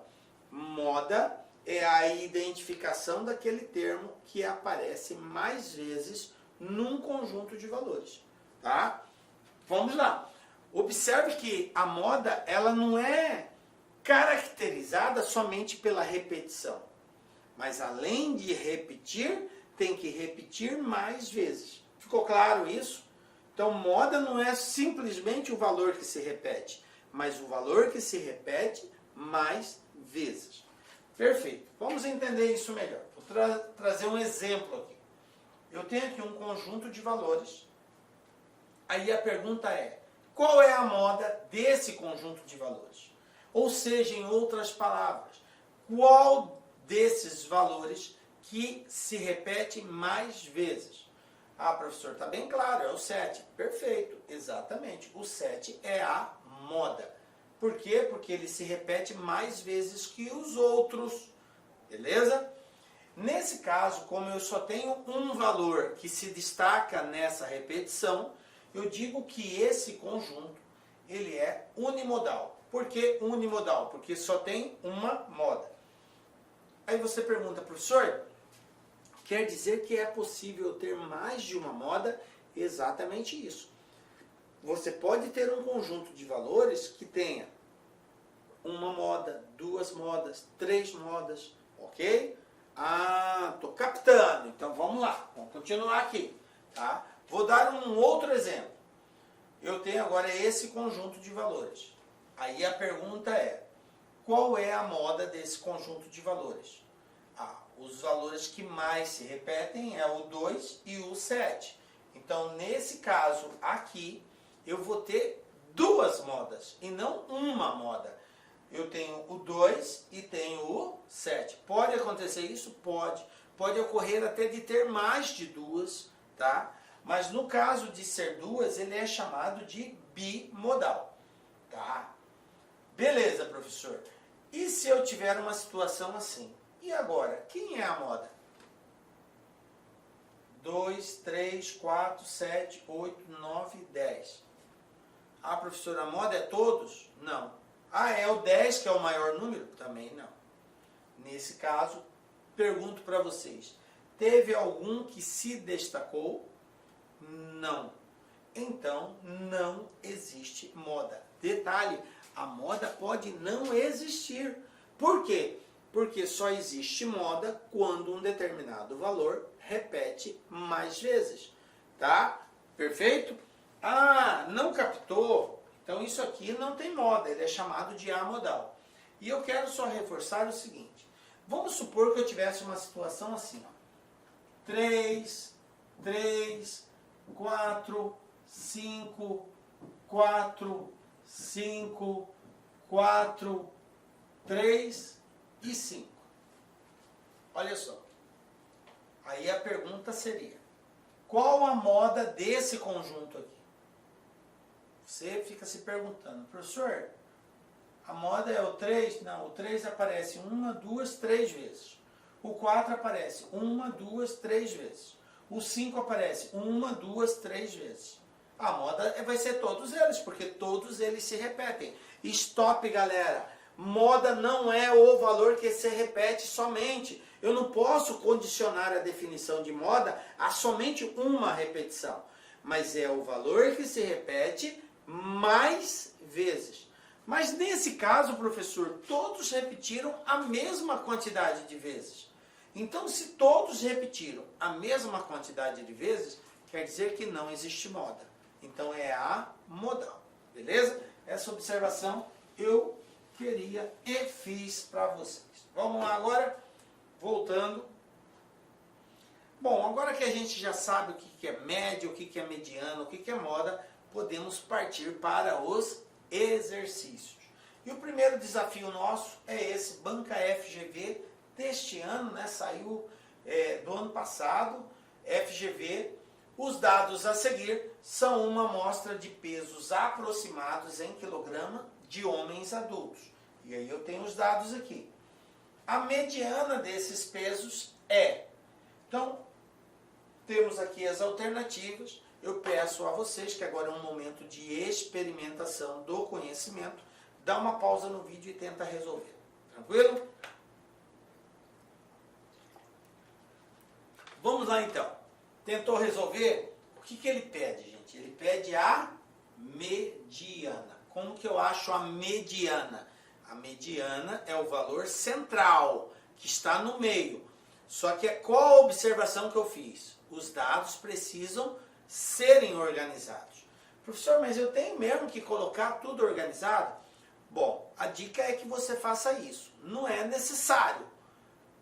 Moda é a identificação daquele termo que aparece mais vezes num conjunto de valores, tá? Vamos lá. Observe que a moda, ela não é caracterizada somente pela repetição, mas além de repetir, tem que repetir mais vezes. Ficou claro isso? Então, moda não é simplesmente o valor que se repete, mas o valor que se repete mais vezes. Perfeito. Vamos entender isso melhor. Vou trazer um exemplo aqui. Eu tenho aqui um conjunto de valores. Aí a pergunta é, qual é a moda desse conjunto de valores? Ou seja, em outras palavras, qual desses valores que se repete mais vezes? Ah, professor, está bem claro, é o 7. Perfeito, exatamente. O 7 é a moda. Por quê? Porque ele se repete mais vezes que os outros. Beleza? Nesse caso, como eu só tenho um valor que se destaca nessa repetição, eu digo que esse conjunto ele é unimodal. Por que unimodal? Porque só tem uma moda. Aí você pergunta, professor, quer dizer que é possível ter mais de uma moda? Exatamente isso. Você pode ter um conjunto de valores que tenha uma moda, 2 modas, 3 modas, ok? Ah, estou captando, então vamos lá, vamos continuar aqui, tá? Vou dar um outro exemplo. Eu tenho agora esse conjunto de valores. Aí a pergunta é, qual é a moda desse conjunto de valores? Ah, os valores que mais se repetem é o 2 e o 7. Então, nesse caso aqui, eu vou ter 2 modas e não uma moda. Eu tenho o 2 e tenho o 7. Pode acontecer isso? Pode. Pode ocorrer até de ter mais de 2, tá? Mas no caso de ser 2, ele é chamado de bimodal, tá? Beleza, professor. E se eu tiver uma situação assim? E agora, quem é a moda? 2, 3, 4, 7, 8, 9, 10. Ah, professor, a moda é todos? Não. Ah, é o 10 que é o maior número? Também não. Nesse caso, pergunto para vocês, teve algum que se destacou? Não. Então, não existe moda. Detalhe, a moda pode não existir. Por quê? Porque só existe moda quando um determinado valor repete mais vezes. Tá? Perfeito? Ah, não captou? Então isso aqui não tem moda, ele é chamado de amodal. E eu quero só reforçar o seguinte. Vamos supor que eu tivesse uma situação assim, ó. 3, 3, 4, 5, 4, 5, 4, 3 e 5. Olha só. Aí a pergunta seria, qual a moda desse conjunto aqui? Você fica se perguntando, professor, a moda é o 3? Não, o 3 aparece 1, 2, 3 vezes. O 4 aparece 1, 2, 3 vezes. O 5 aparece 1, 2, 3 vezes. A moda vai ser todos eles, porque todos eles se repetem. Stop, galera! Moda não é o valor que se repete somente. Eu não posso condicionar a definição de moda a somente uma repetição. Mas é o valor que se repete mais vezes. Mas nesse caso, professor, todos repetiram a mesma quantidade de vezes. Então, se todos repetiram a mesma quantidade de vezes, quer dizer que não existe moda. Então, é amodal. Beleza? Essa observação eu queria e fiz para vocês. Vamos lá agora, voltando. Bom, agora que a gente já sabe o que é média, o que é mediano, o que é moda, podemos partir para os exercícios. E o primeiro desafio nosso é esse, Banca FGV, deste ano, né, saiu do ano passado, FGV. Os dados a seguir são uma amostra de pesos aproximados em quilograma de homens adultos. E aí eu tenho os dados aqui. A mediana desses pesos é. Então, temos aqui as alternativas. Eu peço a vocês, que agora é um momento de experimentação do conhecimento, dá uma pausa no vídeo e tenta resolver. Tranquilo? Vamos lá então. Tentou resolver? O que ele pede, gente? Ele pede a mediana. Como que eu acho a mediana? A mediana é o valor central, que está no meio. Só que qual a observação que eu fiz? Os dados precisam serem organizados. Professor, mas eu tenho mesmo que colocar tudo organizado? Bom, a dica é que você faça isso. Não é necessário,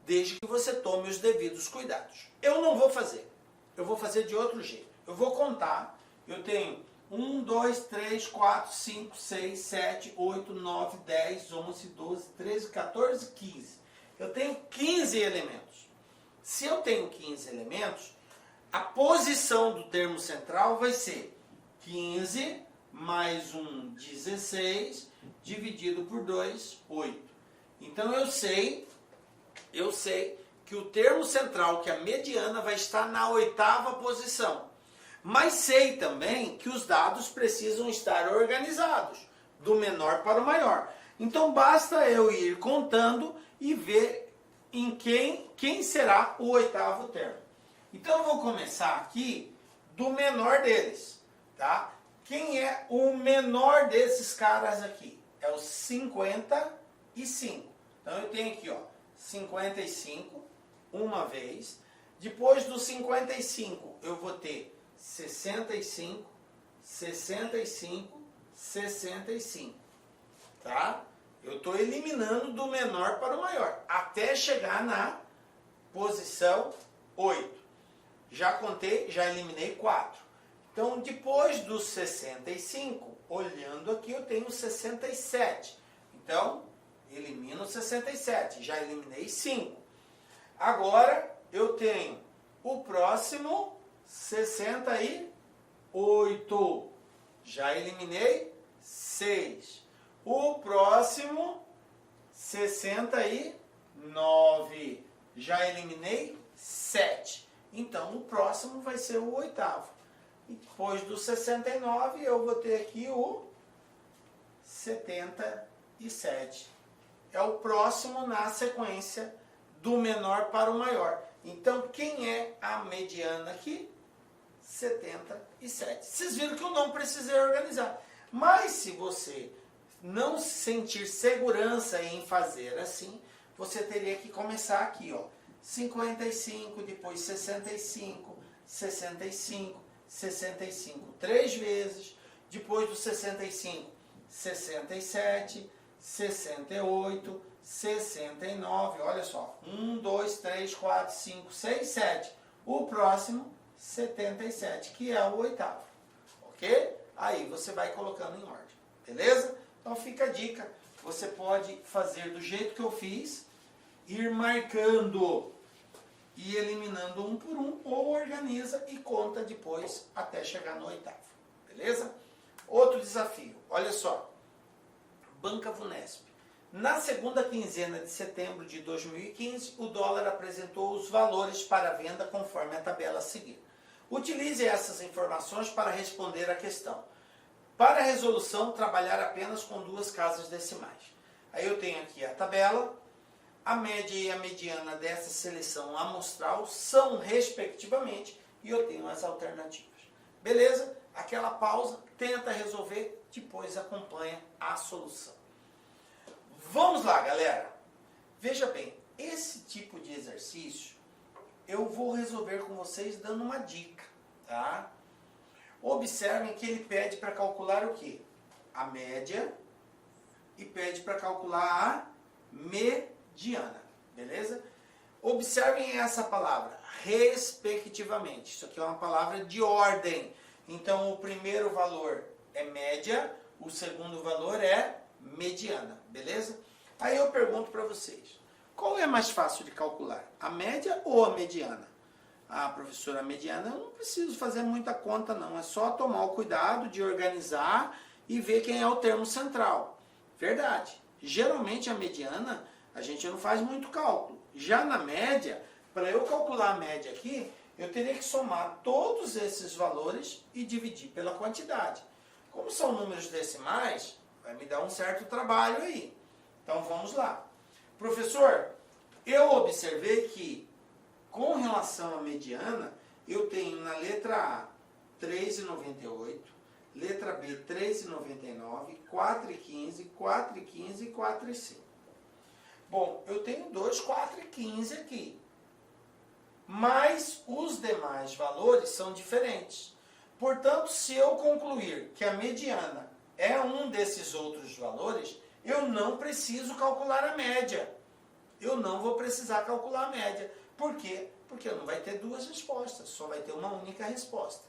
desde que você tome os devidos cuidados. Eu não vou fazer. Eu vou fazer de outro jeito. Eu vou contar. Eu tenho 1, 2, 3, 4, 5, 6, 7, 8, 9, 10, 11, 12, 13, 14, 15. Eu tenho 15 elementos. Se eu tenho 15 elementos, a posição do termo central vai ser 15 mais 1, 16, dividido por 2, 8. Então eu sei que o termo central, que é a mediana, vai estar na 8ª posição. Mas sei também que os dados precisam estar organizados, do menor para o maior. Então basta eu ir contando e ver em quem será o 8º termo. Então eu vou começar aqui do menor deles, tá? Quem é o menor desses caras aqui? É o 55. Então eu tenho aqui, ó, 55 uma vez. Depois do 55 eu vou ter 65, 65, 65, tá? Eu estou eliminando do menor para o maior, até chegar na posição 8. Já contei, já eliminei 4. Então, depois dos 65, olhando aqui, eu tenho 67. Então, elimino 67, já eliminei 5. Agora, eu tenho o próximo 68. Já eliminei 6. O próximo 69. Já eliminei 7. Então, o próximo vai ser o 8º. E depois do 69, eu vou ter aqui o 71. 77. É o próximo na sequência do menor para o maior. Então, quem é a mediana aqui? 77. Vocês viram que eu não precisei organizar. Mas se você não sentir segurança em fazer assim, você teria que começar aqui, ó. 55, depois 65, 65, 65 3 vezes. Depois do 65, 67, 68, 69. Olha só. 1, 2, 3, 4, 5, 6, 7. O próximo, 77, que é o oitavo. Ok? Aí você vai colocando em ordem. Beleza? Então fica a dica. Você pode fazer do jeito que eu fiz, ir marcando e eliminando um por um, ou organiza e conta depois até chegar no oitavo. Beleza? Outro desafio. Olha só. Banca Vunesp. Na segunda quinzena de setembro de 2015, o dólar apresentou os valores para venda conforme a tabela a seguir. Utilize essas informações para responder à questão. Para a resolução, trabalhar apenas com duas casas decimais. Aí eu tenho aqui a tabela, a média e a mediana dessa seleção amostral são, respectivamente, e eu tenho as alternativas. Beleza? Aquela pausa, tenta resolver, depois acompanha a solução. Vamos lá, galera. Veja bem, esse tipo de exercício eu vou resolver com vocês dando uma dica, tá? Observem que ele pede para calcular o quê? A média e pede para calcular a mediana, beleza? Observem essa palavra, respectivamente. Isso aqui é uma palavra de ordem. Então, o primeiro valor é média, o segundo valor é mediana, beleza? Aí eu pergunto para vocês, qual é mais fácil de calcular, a média ou a mediana? Ah, professora, a mediana eu não preciso fazer muita conta não, é só tomar o cuidado de organizar e ver quem é o termo central. Verdade, geralmente a mediana a gente não faz muito cálculo. Já na média, para eu calcular a média aqui, eu teria que somar todos esses valores e dividir pela quantidade. Como são números decimais, vai me dar um certo trabalho aí. Então vamos lá. Professor, eu observei que com relação à mediana, eu tenho na letra A 3,98, letra B 3,99, 4,15, 4,15 e 4,5. Bom, eu tenho 2, 4 e 15 aqui. Mas os demais valores são diferentes. Portanto, se eu concluir que a mediana é um desses outros valores, eu não preciso calcular a média. Eu não vou precisar calcular a média. Por quê? Porque não vai ter duas respostas, só vai ter uma única resposta.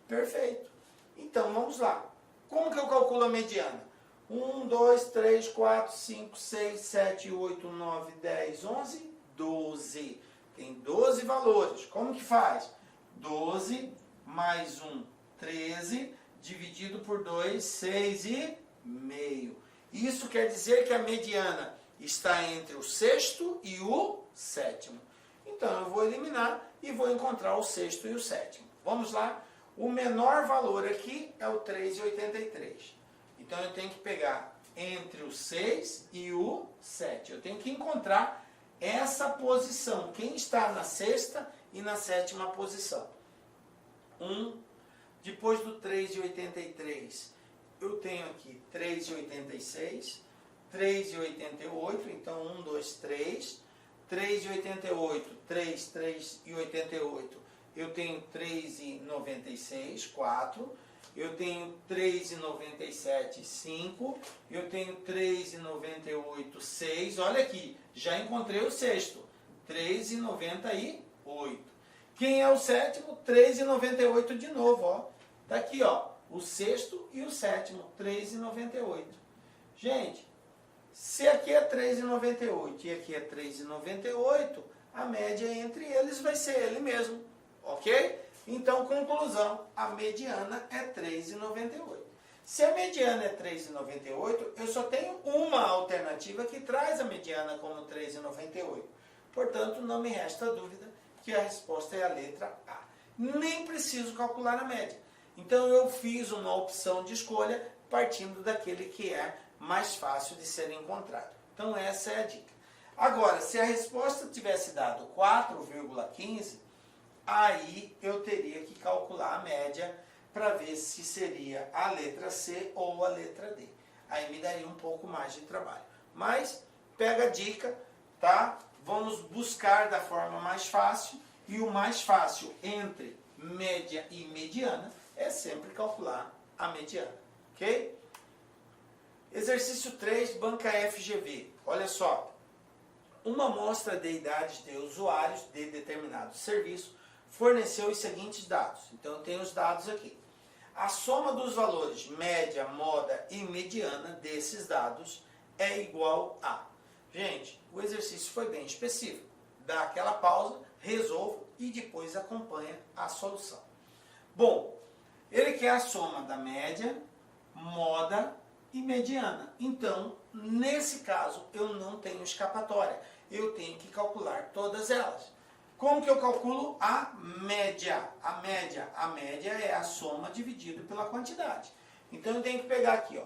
Perfeito. Então, vamos lá. Como que eu calculo a mediana? 1, 2, 3, 4, 5, 6, 7, 8, 9, 10, 11, 12. Tem 12 valores. Como que faz? 12 mais 1, 13, dividido por 2, 6,5. Isso quer dizer que a mediana está entre o sexto e o sétimo. Então, eu vou eliminar e vou encontrar o sexto e o sétimo. Vamos lá. O menor valor aqui é o 3,83. Então, eu tenho que pegar entre o 6 e o 7. Eu tenho que encontrar essa posição. Quem está na sexta e na sétima posição? 1. Depois do 3,83, eu tenho aqui 3,86, 3,88. Então, 1, 2, 3. 3,88, 3,88, eu tenho 3,96, 4, eu tenho 3,97, 5, eu tenho 3,98, 6, olha aqui, já encontrei o sexto, 3,98. Quem é o sétimo? 3,98 de novo, ó. Tá aqui, ó, o sexto e o sétimo, 3,98. Gente, se aqui é 3,98 e aqui é 3,98, a média entre eles vai ser ele mesmo, ok? Então, conclusão, a mediana é 3,98. Se a mediana é 3,98, eu só tenho uma alternativa que traz a mediana como 3,98. Portanto, não me resta dúvida que a resposta é a letra A. Nem preciso calcular a média. Então, eu fiz uma opção de escolha partindo daquele que é mais fácil de ser encontrado. Então essa é a dica. Agora, se a resposta tivesse dado 4,15, aí eu teria que calcular a média para ver se seria a letra C ou a letra D. Aí me daria um pouco mais de trabalho. Mas pega a dica, tá? Vamos buscar da forma mais fácil, e o mais fácil entre média e mediana é sempre calcular a mediana, ok? Exercício 3, banca FGV. Olha só, uma amostra de idades de usuários de determinado serviço forneceu os seguintes dados. Então eu tenho os dados aqui. A soma dos valores média, moda e mediana desses dados é igual a... Gente, o exercício foi bem específico. Dá aquela pausa, resolvo e depois acompanha a solução. Bom, ele quer a soma da média, moda e mediana. Então, nesse caso, eu não tenho escapatória. Eu tenho que calcular todas elas. Como que eu calculo a média? A média é a soma dividido pela quantidade. Então, eu tenho que pegar aqui, ó,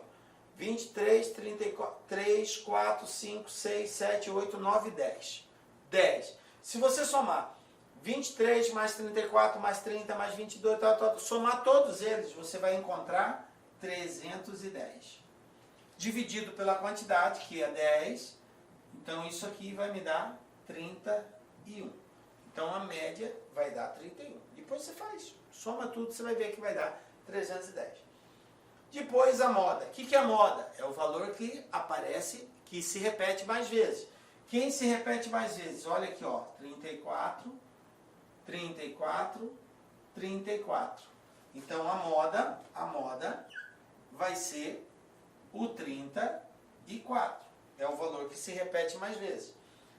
23, 34, 3, 4, 5, 6, 7, 8, 9, 10. 10. Se você somar 23 mais 34 mais 30 mais 22, somar todos eles, você vai encontrar 310. Dividido pela quantidade, que é 10, então isso aqui vai me dar 31. Então a média vai dar 31. Depois você faz, soma tudo, você vai ver que vai dar 310. Depois a moda. O que é a moda? É o valor que aparece, que se repete mais vezes. Quem se repete mais vezes? Olha aqui, ó, 34, 34, 34. Então a moda vai ser o 34. É o valor que se repete mais vezes.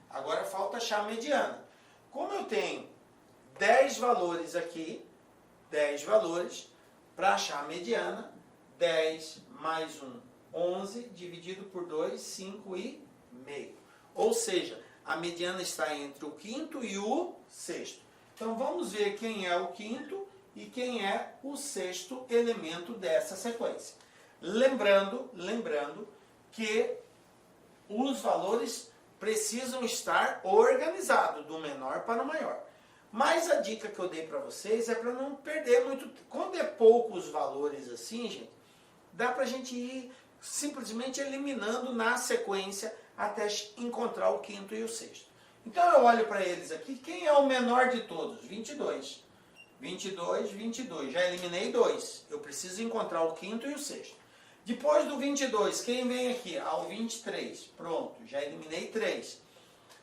Agora falta achar a mediana. Como eu tenho 10 valores aqui, 10 valores, para achar a mediana, 10 mais 1, 11, dividido por 2, 5,5. Ou seja, a mediana está entre o quinto e o sexto. Então vamos ver quem é o quinto e quem é o sexto elemento dessa sequência. Lembrando que os valores precisam estar organizados, do menor para o maior. Mas a dica que eu dei para vocês é para não perder muito. Quando é poucos valores assim, gente, dá para a gente ir simplesmente eliminando na sequência até encontrar o quinto e o sexto. Então eu olho para eles aqui, quem é o menor de todos? 22. 22, 22. Já eliminei 2. Eu preciso encontrar o quinto e o sexto. Depois do 22, quem vem aqui? Ah, o 23. Pronto, já eliminei 3.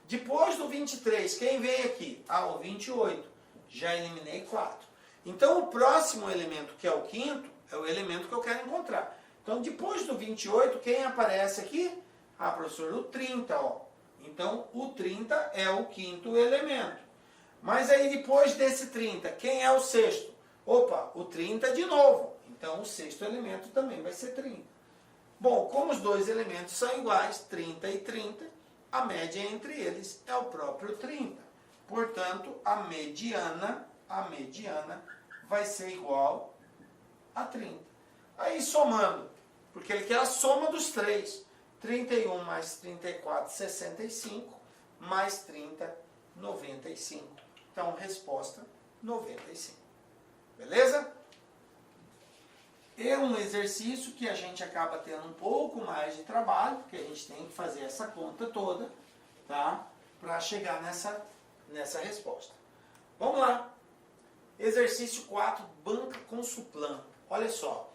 Depois do 23, quem vem aqui? Ah, o 28. Já eliminei 4. Então o próximo elemento, que é o quinto, é o elemento que eu quero encontrar. Então depois do 28, quem aparece aqui? Ah, professor, o 30, ó. Então o 30 é o quinto elemento. Mas aí depois desse 30, quem é o sexto? Opa, o 30 de novo. Então o sexto elemento também vai ser 30. Bom, como os dois elementos são iguais, 30 e 30, a média entre eles é o próprio 30. Portanto, a mediana vai ser igual a 30. Aí somando, porque ele quer a soma dos três. 31 mais 34, 65, mais 30, 95. Então, resposta, 95. Beleza? É um exercício que a gente acaba tendo um pouco mais de trabalho, porque a gente tem que fazer essa conta toda, tá? Para chegar nessa resposta. Vamos lá. Exercício 4, banca Consulplan. Olha só.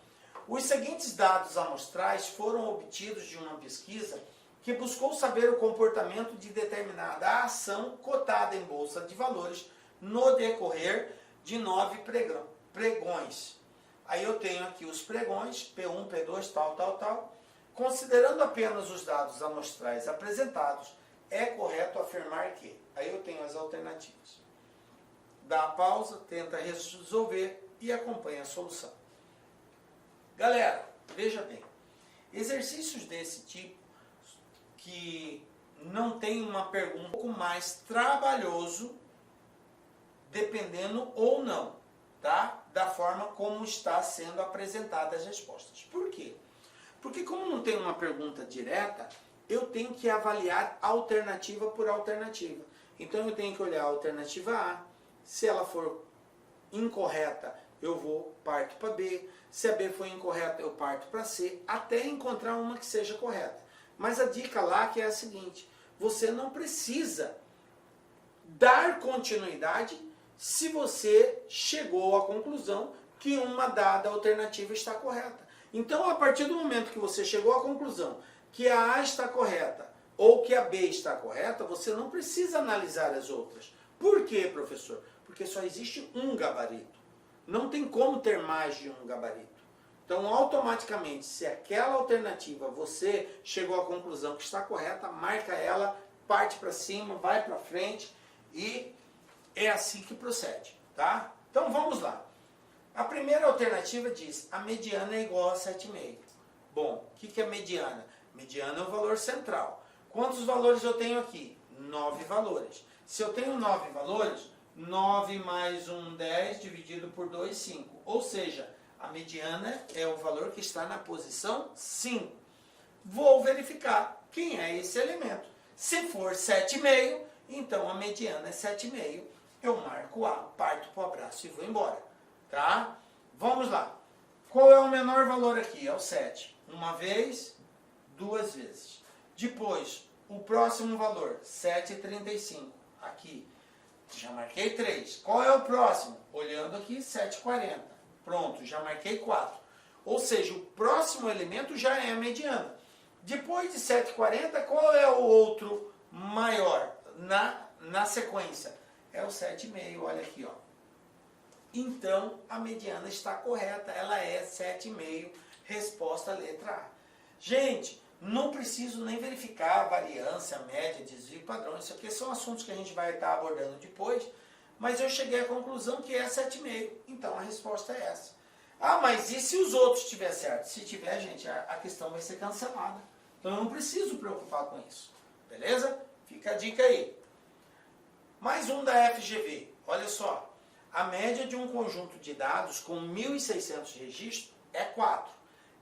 Os seguintes dados amostrais foram obtidos de uma pesquisa que buscou saber o comportamento de determinada ação cotada em bolsa de valores no decorrer de 9 pregões. Aí eu tenho aqui os pregões, P1, P2, tal. Considerando apenas os dados amostrais apresentados, é correto afirmar que... Aí eu tenho as alternativas. Dá a pausa, tenta resolver e acompanha a solução. Galera, veja bem, exercícios desse tipo, que não tem uma pergunta um pouco mais trabalhoso, dependendo ou não, tá? Da forma como está sendo apresentadas as respostas. Por quê? Porque como não tem uma pergunta direta, eu tenho que avaliar alternativa por alternativa. Então eu tenho que olhar a alternativa A, se ela for incorreta, eu parto para B, se a B for incorreta, eu parto para C, até encontrar uma que seja correta. Mas a dica lá que é a seguinte, você não precisa dar continuidade se você chegou à conclusão que uma dada alternativa está correta. Então, a partir do momento que você chegou à conclusão que a A está correta ou que a B está correta, você não precisa analisar as outras. Por quê, professor? Porque só existe um gabarito. Não tem como ter mais de um gabarito. Então, automaticamente, se aquela alternativa você chegou à conclusão que está correta, marca ela, parte para cima, vai para frente e é assim que procede, tá? Então, vamos lá. A primeira alternativa diz, a mediana é igual a 7,5. Bom, o que é mediana? Mediana é o valor central. Quantos valores eu tenho aqui? 9 valores. Se eu tenho 9 valores, 9 mais 1, 10, dividido por 2, 5. Ou seja, a mediana é o valor que está na posição 5. Vou verificar quem é esse elemento. Se for 7,5, então a mediana é 7,5. Eu marco A, parto para o abraço e vou embora. Tá? Vamos lá. Qual é o menor valor aqui? É o 7. Uma vez, duas vezes. Depois, o próximo valor, 7,35. Aqui. Já marquei 3. Qual é o próximo? Olhando aqui, 7,40. Pronto, já marquei 4. Ou seja, o próximo elemento já é a mediana. Depois de 7,40, qual é o outro maior na sequência? É o 7,5, olha aqui, ó. Então, a mediana está correta, ela é 7,5, resposta letra A. Gente, não preciso nem verificar a variância, a média, desvio, padrão, isso aqui são assuntos que a gente vai estar abordando depois, mas eu cheguei à conclusão que é 7,5, então a resposta é essa. Ah, mas e se os outros tiver certo? Se tiver, gente, a questão vai ser cancelada. Então eu não preciso preocupar com isso, beleza? Fica a dica aí. Mais um da FGV, olha só. A média de um conjunto de dados com 1.600 registros é 4.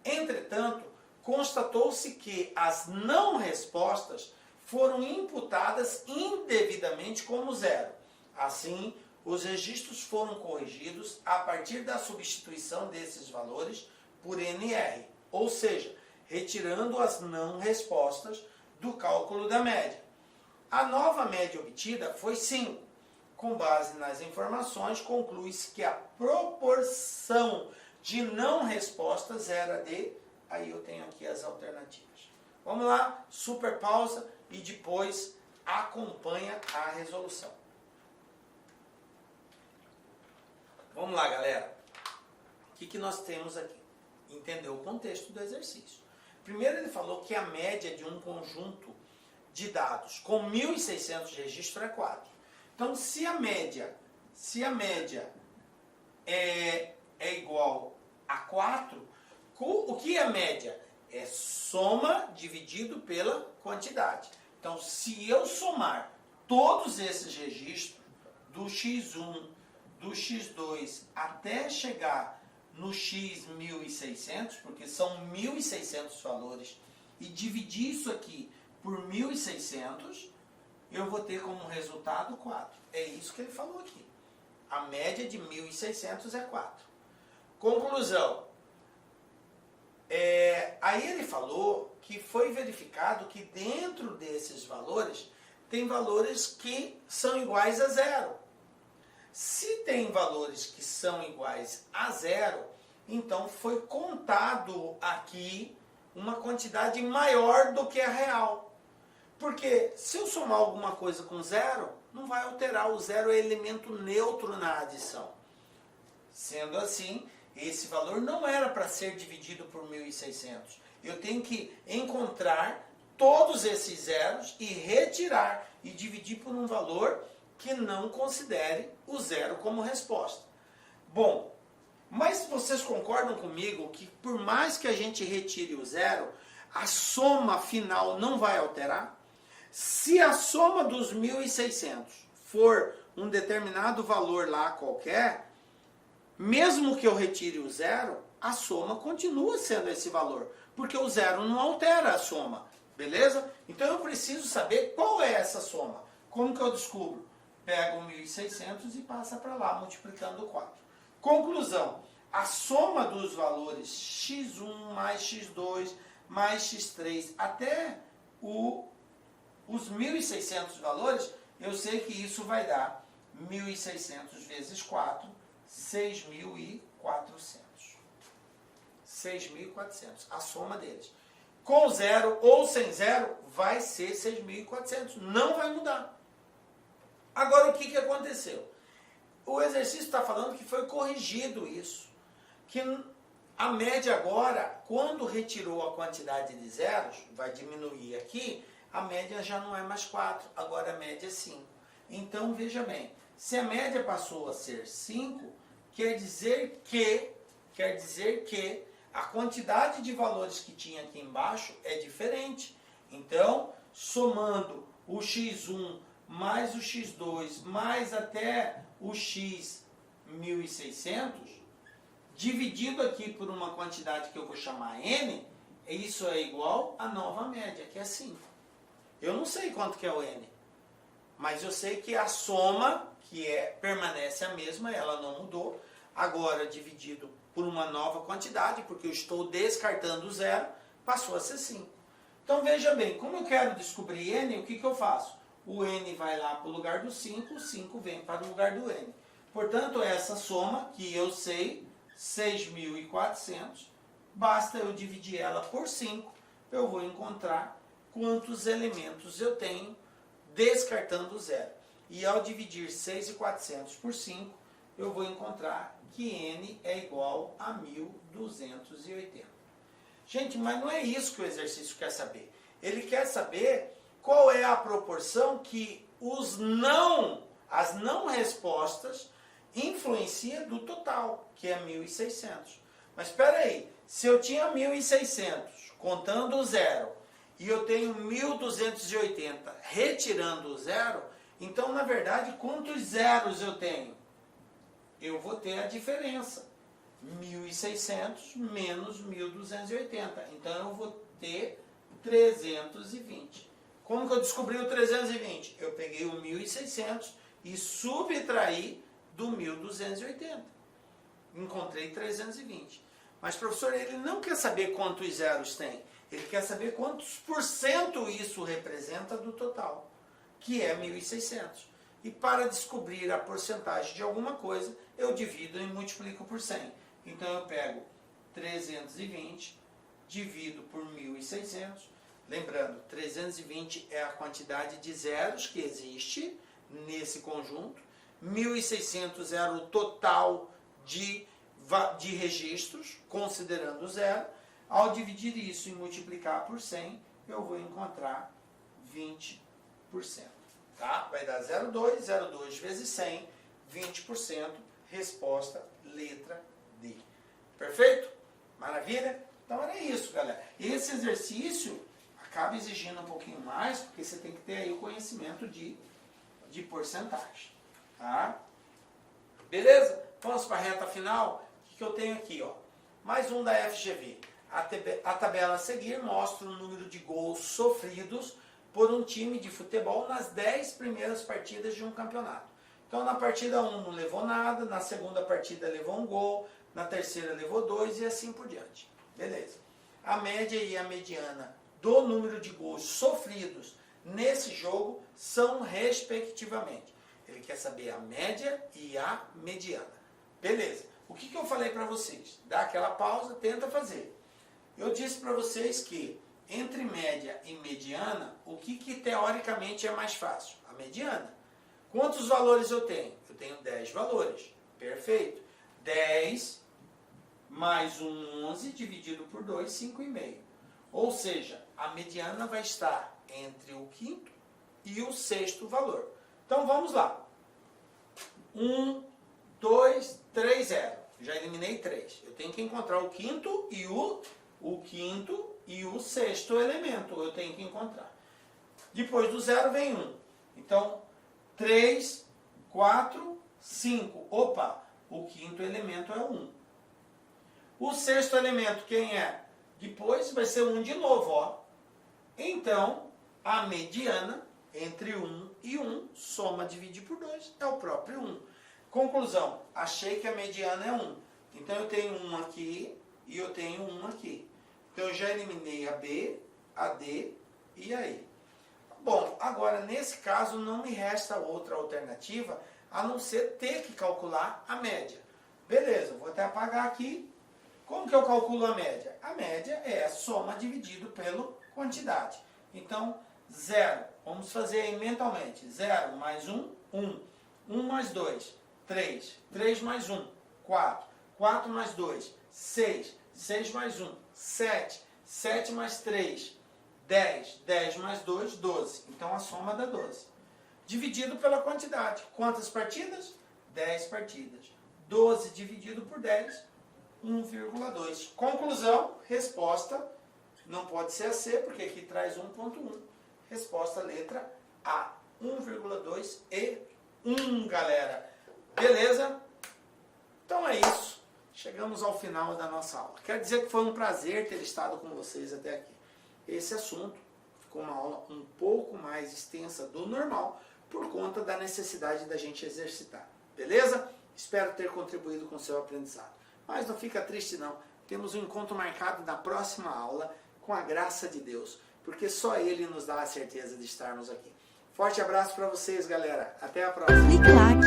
Entretanto, constatou-se que as não respostas foram imputadas indevidamente como 0. Assim, os registros foram corrigidos a partir da substituição desses valores por NR, ou seja, retirando as não respostas do cálculo da média. A nova média obtida foi 5. Com base nas informações, conclui-se que a proporção de não respostas era de... Aí eu tenho aqui as alternativas. Vamos lá, super pausa e depois acompanha a resolução. Vamos lá, galera. O que nós temos aqui? Entender o contexto do exercício. Primeiro ele falou que a média de um conjunto de dados com 1.600 registros é 4. Então, se a média é igual a 4, o que é média? É soma dividido pela quantidade. Então, se eu somar todos esses registros, do X1, do X2, até chegar no X1.600, porque são 1.600 valores, e dividir isso aqui por 1.600, eu vou ter como resultado 4. É isso que ele falou aqui. A média de 1.600 é 4. Conclusão. Aí ele falou que foi verificado que dentro desses valores, tem valores que são iguais a 0. Se tem valores que são iguais a 0, então foi contado aqui uma quantidade maior do que a real. Porque se eu somar alguma coisa com 0, não vai alterar. O 0 é elemento neutro na adição. Sendo assim, esse valor não era para ser dividido por 1.600. Eu tenho que encontrar todos esses zeros e retirar e dividir por um valor que não considere o 0 como resposta. Bom, mas vocês concordam comigo que por mais que a gente retire o 0, a soma final não vai alterar? Se a soma dos 1.600 for um determinado valor lá qualquer, mesmo que eu retire o 0, a soma continua sendo esse valor. porque o zero não altera a soma, beleza? Então eu preciso saber qual é essa soma. Como que eu descubro? Pego 1.600 e passa para lá, multiplicando 4. Conclusão, a soma dos valores x1 mais x2 mais x3 até os 1.600 valores, eu sei que isso vai dar 1.600 vezes 4, 6.400. 6.400, a soma deles. Com zero ou sem zero, vai ser 6.400. Não vai mudar. Agora, o que aconteceu? O exercício está falando que foi corrigido isso. Que a média agora, quando retirou a quantidade de zeros, vai diminuir aqui, a média já não é mais 4, agora a média é 5. Então, veja bem, se a média passou a ser 5, quer dizer que a quantidade de valores que tinha aqui embaixo é diferente. Então, somando o x1 mais o x2 mais até o x 1.600, dividido aqui por uma quantidade que eu vou chamar n, isso é igual à nova média, que é 5. Eu não sei quanto que é o n, mas eu sei que a soma, permanece a mesma, ela não mudou, agora dividido por uma nova quantidade, porque eu estou descartando o zero, passou a ser 5. Então veja bem, como eu quero descobrir n, o que eu faço? O n vai lá para o lugar do 5, o 5 vem para o lugar do n. Portanto, essa soma, que eu sei, 6.400, basta eu dividir ela por 5, eu vou encontrar quantos elementos eu tenho descartando o zero. E ao dividir 6.400 por 5, eu vou encontrar que n é igual a 1.280. Gente, mas não é isso que o exercício quer saber. Ele quer saber qual é a proporção que as não respostas influencia do total, que é 1.600. Mas espera aí, se eu tinha 1.600 contando o zero e eu tenho 1.280 retirando o zero, então na verdade quantos zeros eu tenho? Eu vou ter a diferença, 1.600 menos 1.280, então eu vou ter 320. Como que eu descobri o 320? Eu peguei o 1.600 e subtraí do 1.280. Encontrei 320. Mas, professor, ele não quer saber quantos zeros tem. Ele quer saber quantos por cento isso representa do total, que é 1.600. E para descobrir a porcentagem de alguma coisa, eu divido e multiplico por 100. Então, eu pego 320, divido por 1.600. Lembrando, 320 é a quantidade de zeros que existe nesse conjunto. 1.600 era o total de registros, considerando zero. Ao dividir isso e multiplicar por 100, eu vou encontrar 20%. Tá? Vai dar 0,2, 0,2 vezes 100, 20%. Resposta, letra D. Perfeito? Maravilha? Então era isso, galera. Esse exercício acaba exigindo um pouquinho mais, porque você tem que ter aí o conhecimento de porcentagem. Tá? Beleza? Vamos para a reta final. O que eu tenho aqui? Ó? Mais um da FGV. A tabela a seguir mostra o número de gols sofridos por um time de futebol nas 10 primeiras partidas de um campeonato. Então, na partida 1 não levou nada, na segunda partida levou um gol, na terceira levou 2 e assim por diante. Beleza. A média e a mediana do número de gols sofridos nesse jogo são respectivamente. Ele quer saber a média e a mediana. Beleza. O que eu falei para vocês? Dá aquela pausa, tenta fazer. Eu disse para vocês que entre média e mediana, o que teoricamente é mais fácil? A mediana. Quantos valores eu tenho? Eu tenho 10 valores. Perfeito. 10 mais um 11 dividido por 2, 5,5. Ou seja, a mediana vai estar entre o quinto e o sexto valor. Então vamos lá. 1, 2, 3, 0. Já eliminei 3. Eu tenho que encontrar o quinto e o sexto elemento. Eu tenho que encontrar. Depois do 0 vem 1. Então, 3, 4, 5. Opa, o quinto elemento é o 1. O sexto elemento quem é? Depois vai ser 1 de novo, ó. Então, a mediana entre 1 e 1, soma dividir por 2, é o próprio 1. Conclusão, achei que a mediana é 1. Então eu tenho 1 aqui e eu tenho 1 aqui. Então eu já eliminei a B, a D e a E. Bom, agora nesse caso não me resta outra alternativa a não ser ter que calcular a média. Beleza, vou até apagar aqui. Como que eu calculo a média? A média é a soma dividido pela quantidade. Então, 0. Vamos fazer aí mentalmente. 0 mais 1, 1. 1 mais 2, 3. 3 mais 1, 4. 4 mais 2, 6. 6 mais 1, 7. 7 mais 3, 10. 10 mais 2, 12. Então, a soma dá 12. Dividido pela quantidade. Quantas partidas? 10 partidas. 12 dividido por 10, 1,2. Conclusão, resposta, não pode ser a C, porque aqui traz 1,1. Resposta, letra A. 1,2 e 1, galera. Beleza? Então é isso. Chegamos ao final da nossa aula. Quero dizer que foi um prazer ter estado com vocês até aqui. Esse assunto ficou uma aula um pouco mais extensa do normal, por conta da necessidade da gente exercitar. Beleza? Espero ter contribuído com o seu aprendizado. Mas não fica triste não. Temos um encontro marcado na próxima aula, com a graça de Deus, porque só Ele nos dá a certeza de estarmos aqui. Forte abraço para vocês, galera. Até a próxima. Clique like.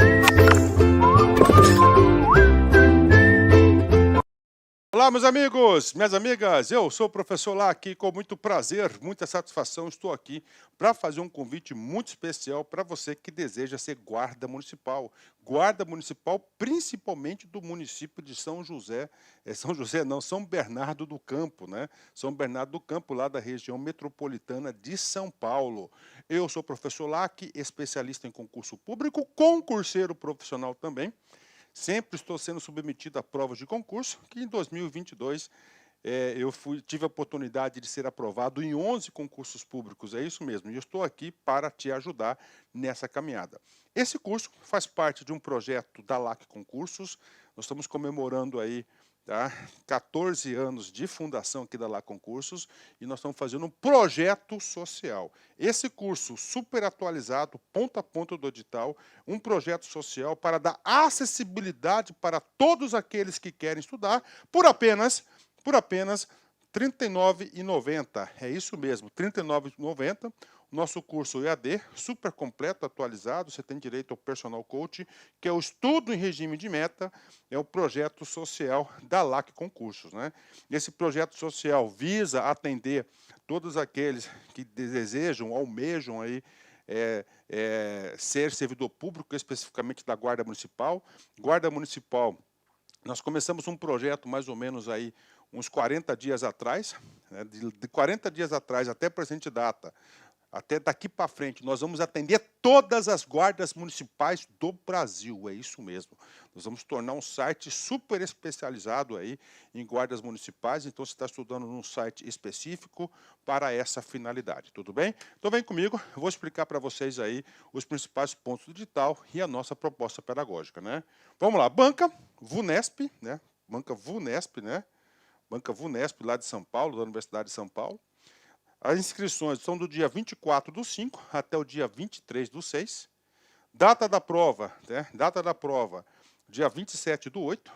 Olá, meus amigos, minhas amigas, eu sou o professor Lá aqui, com muito prazer, muita satisfação, estou aqui para fazer um convite muito especial para você que deseja ser guarda municipal principalmente do município de São José, São Bernardo do Campo, né? São Bernardo do Campo, lá da região metropolitana de São Paulo. Eu sou o professor Lac, especialista em concurso público, concurseiro profissional também. Sempre estou sendo submetido a provas de concurso, que em 2022 eu tive a oportunidade de ser aprovado em 11 concursos públicos, é isso mesmo, e eu estou aqui para te ajudar nessa caminhada. Esse curso faz parte de um projeto da LAC Concursos, nós estamos comemorando aí 14 anos de fundação aqui da LAC Concursos, e nós estamos fazendo um projeto social. Esse curso super atualizado, ponta a ponta do edital, um projeto social para dar acessibilidade para todos aqueles que querem estudar, por apenas R$ 39,90. É isso mesmo, R$ 39,90. Nosso curso EAD, super completo, atualizado, você tem direito ao personal coach, que é o estudo em regime de meta, é o projeto social da LAC Concursos, né? Esse projeto social visa atender todos aqueles que desejam, almejam aí, ser servidor público, especificamente da Guarda Municipal. Guarda Municipal, nós começamos um projeto mais ou menos aí, uns 40 dias atrás, né? De 40 dias atrás até a presente data, até daqui para frente, nós vamos atender todas as guardas municipais do Brasil, é isso mesmo. Nós vamos tornar um site super especializado aí em guardas municipais, então você está estudando num site específico para essa finalidade, tudo bem? Então vem comigo, eu vou explicar para vocês aí os principais pontos do edital e a nossa proposta pedagógica, né? Vamos lá, Banca VUNESP, né? Banca VUNESP, né? Banca VUNESP, lá de São Paulo, da Universidade de São Paulo. As inscrições são do dia 24/5 até o dia 23/6. Data da prova, né? Data da prova, dia 27/8,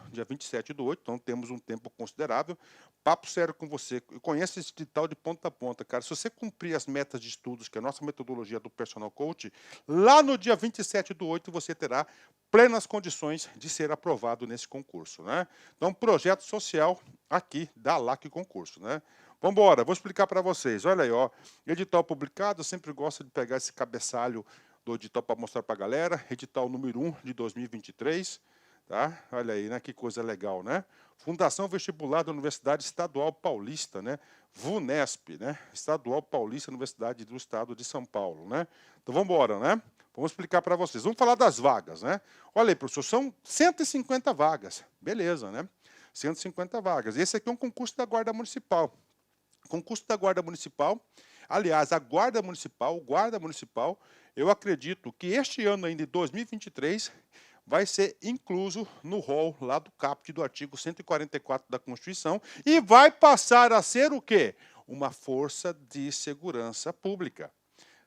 então temos um tempo considerável. Papo sério com você, eu conheço esse edital de ponta a ponta, cara. Se você cumprir as metas de estudos, que é a nossa metodologia do Personal Coach, lá no dia 27/8 você terá plenas condições de ser aprovado nesse concurso, né? Então, projeto social aqui da LAC Concurso, né? Vamos embora, vou explicar para vocês. Olha aí, ó, edital publicado, eu sempre gosto de pegar esse cabeçalho do edital para mostrar para a galera. Edital número 1 de 2023, tá? Olha aí, né, que coisa legal, né? Fundação Vestibular da Universidade Estadual Paulista, né? VUNESP, né? Estadual Paulista, Universidade do Estado de São Paulo, né? Então vamos embora, né? Vamos explicar para vocês. Vamos falar das vagas, né? Olha aí, professor, são 150 vagas. Beleza, né? 150 vagas. Esse aqui é um concurso da Guarda Municipal. Concurso da Guarda Municipal, aliás, a Guarda Municipal, eu acredito que este ano ainda, de 2023, vai ser incluso no rol lá do caput do artigo 144 da Constituição e vai passar a ser o quê? Uma força de segurança pública.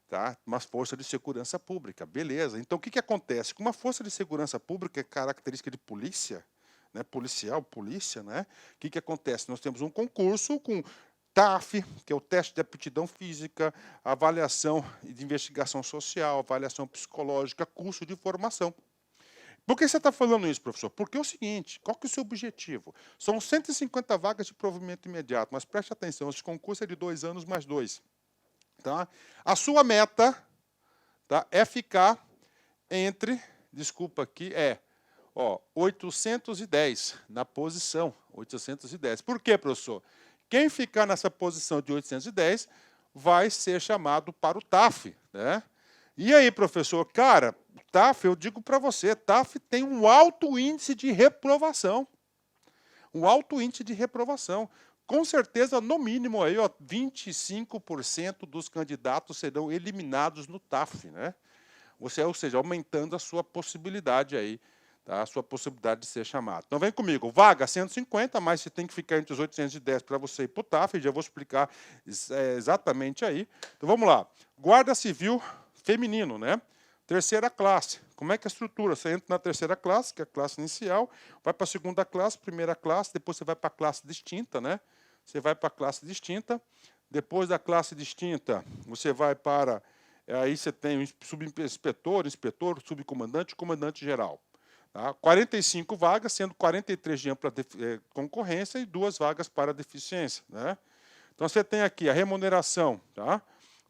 Tá? Uma força de segurança pública, beleza. Então, o que acontece? Com uma força de segurança pública, é característica de polícia, né? Policial, polícia, né? O que acontece? Nós temos um concurso com TAF, que é o teste de aptidão física, avaliação de investigação social, avaliação psicológica, curso de formação. Por que você está falando isso, professor? Porque é o seguinte, qual que é o seu objetivo? São 150 vagas de provimento imediato, mas preste atenção, esse concurso é de 2 anos mais 2. Tá? A sua meta, tá, é ficar entre, desculpa aqui, 810 na posição, 810. Por quê, professor? Quem ficar nessa posição de 810 vai ser chamado para o TAF, né? E aí, professor? Cara, TAF, eu digo para você, TAF tem um alto índice de reprovação. Um alto índice de reprovação. Com certeza, no mínimo, aí, 25% dos candidatos serão eliminados no TAF, né? Ou seja, aumentando a sua possibilidade aí, tá? A sua possibilidade de ser chamado. Então, vem comigo. Vaga 150, mas você tem que ficar entre os 810 para você ir para o TAF, já vou explicar exatamente aí. Então, vamos lá. Guarda Civil feminino, né? Terceira classe. Como é que é a estrutura? Você entra na terceira classe, que é a classe inicial, vai para a segunda classe, primeira classe, depois você vai para a classe distinta, né? Você vai para a classe distinta, depois da classe distinta, você vai para... Aí você tem o subinspetor, inspetor, subcomandante, comandante geral. Tá? 45 vagas, sendo 43 de ampla concorrência e 2 vagas para deficiência, né? Então, você tem aqui a remuneração, tá?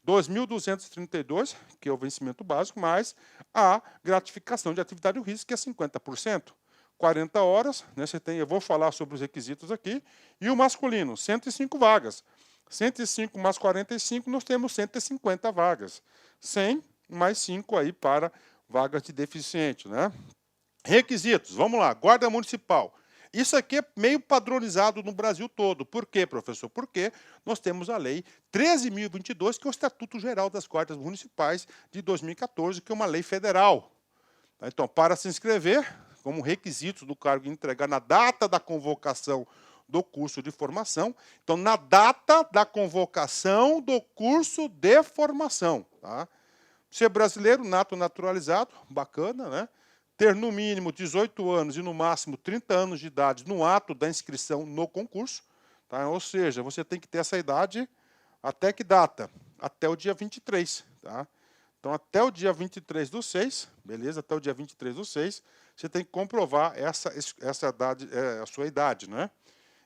2.232, que é o vencimento básico, mais a gratificação de atividade de risco, que é 50%. 40 horas, né, você tem, eu vou falar sobre os requisitos aqui, e o masculino, 105 vagas. 105 mais 45, nós temos 150 vagas. 100 mais 5 aí para vagas de deficiente, né? Requisitos, vamos lá, Guarda Municipal. Isso aqui é meio padronizado no Brasil todo. Por quê, professor? Porque nós temos a Lei 13.022, que é o Estatuto Geral das Guardas Municipais de 2014, que é uma lei federal. Então, para se inscrever, como requisitos do cargo, entregar na data da convocação do curso de formação. Então, na data da convocação do curso de formação. Tá? Ser brasileiro, nato naturalizado, bacana, né? Ter no mínimo 18 anos e no máximo 30 anos de idade no ato da inscrição no concurso. Tá? Ou seja, você tem que ter essa idade até que data? Até o dia 23. Tá? Então, até o dia 23/6, beleza? Até o dia 23/6, você tem que comprovar essa idade, a sua idade, né?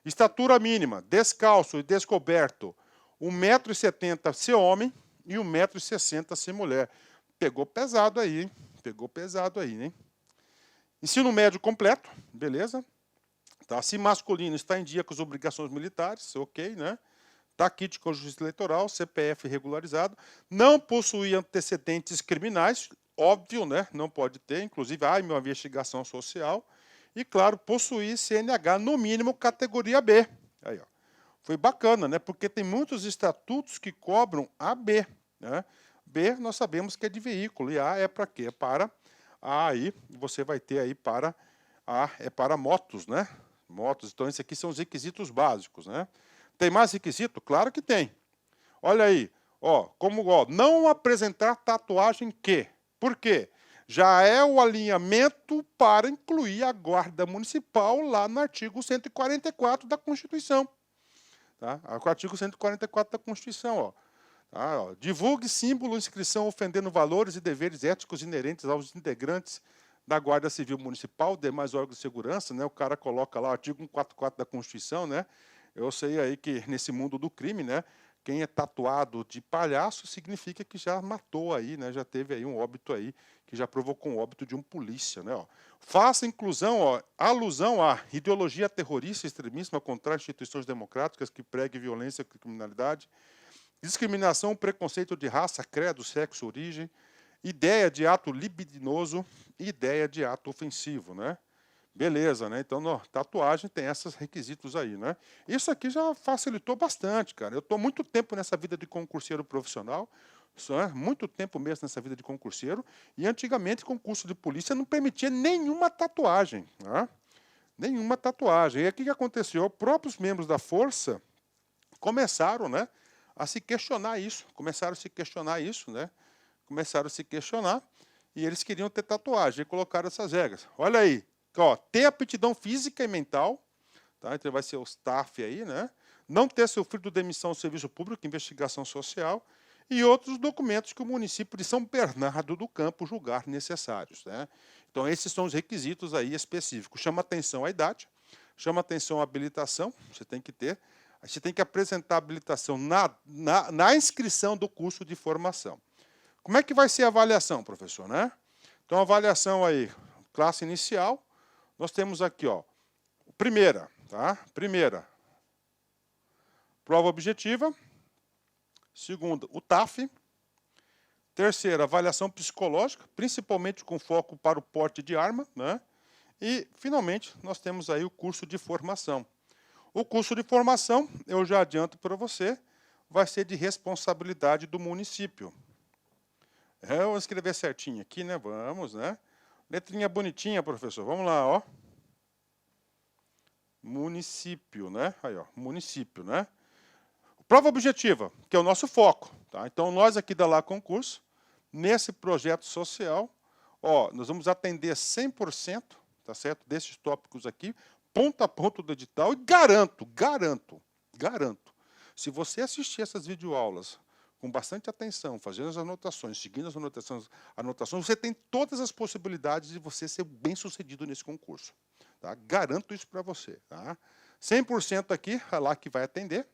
Estatura mínima, descalço e descoberto, 1,70 m ser homem e 1,60 m ser mulher. Pegou pesado aí, hein? Pegou pesado aí, hein? Ensino médio completo, beleza? Tá? Se masculino, está em dia com as obrigações militares, ok, né? Está kit com justiça eleitoral, CPF regularizado, não possui antecedentes criminais, óbvio, né? Não pode ter, inclusive, uma investigação social. E, claro, possuir CNH, no mínimo, categoria B. Aí, ó. Foi bacana, né? Porque tem muitos estatutos que cobram AB. Né? B, nós sabemos que é de veículo, e A é para quê? É para A, aí você vai ter aí para A, é para motos, né? Motos, então, esses aqui são os requisitos básicos, né? Tem mais requisito? Claro que tem. Olha aí, ó, não apresentar tatuagem que. Por quê? Já é o alinhamento para incluir a Guarda Municipal lá no artigo 144 da Constituição. Tá? O artigo 144 da Constituição, ó. Tá, ó. Divulgue símbolo, inscrição ofendendo valores e deveres éticos inerentes aos integrantes da Guarda Civil Municipal, demais órgãos de segurança, né? O cara coloca lá o artigo 144 da Constituição, né? Eu sei aí que nesse mundo do crime, né? Quem é tatuado de palhaço significa que já matou aí, né? Já teve aí um óbito aí, que já provocou um óbito de um polícia, né? Ó. Faça inclusão, ó, alusão à ideologia terrorista, extremismo contra instituições democráticas que pregue violência e criminalidade, discriminação, preconceito de raça, credo, sexo, origem, ideia de ato libidinoso e ideia de ato ofensivo, né? Beleza, né? Então, tatuagem tem esses requisitos aí, né? Isso aqui já facilitou bastante, cara. Eu estou muito tempo nessa vida de concurseiro profissional, muito tempo mesmo nessa vida de concurseiro, e antigamente concurso de polícia não permitia nenhuma tatuagem. Né? Nenhuma tatuagem. E aí o que aconteceu? Os próprios membros da força começaram, né, a se questionar isso. Começaram a se questionar, e eles queriam ter tatuagem, e colocaram essas regras. Olha aí, ó, ter aptidão física e mental, tá? Então vai ser o staff aí, né? Não ter sofrido demissão do serviço público, investigação social, e outros documentos que o município de São Bernardo do Campo julgar necessários, né? Então esses são os requisitos aí específicos. Chama atenção a idade, chama atenção a habilitação, você tem que ter. Você tem que apresentar a habilitação na inscrição do curso de formação. Como é que vai ser a avaliação, professor? Né? Então, a avaliação aí, classe inicial, nós temos aqui, ó, primeira, tá? Primeira, prova objetiva. Segunda, o TAF. Terceira, avaliação psicológica, principalmente com foco para o porte de arma, né? E, finalmente, nós temos aí o curso de formação. O curso de formação, eu já adianto para você, vai ser de responsabilidade do município. Vamos escrever certinho aqui, né? Vamos, né? Letrinha bonitinha, professor. Vamos lá, ó. Município, né? Aí, ó, município, né? Prova objetiva, que é o nosso foco, tá? Então, nós aqui da Lá Concurso, nesse projeto social, ó, nós vamos atender 100%, tá certo? Desses tópicos aqui, ponto a ponto do edital, e garanto, se você assistir essas videoaulas com bastante atenção, fazendo as anotações, seguindo as anotações, você tem todas as possibilidades de você ser bem-sucedido nesse concurso. Tá? Garanto isso para você. Tá? 100% aqui, é lá que vai atender.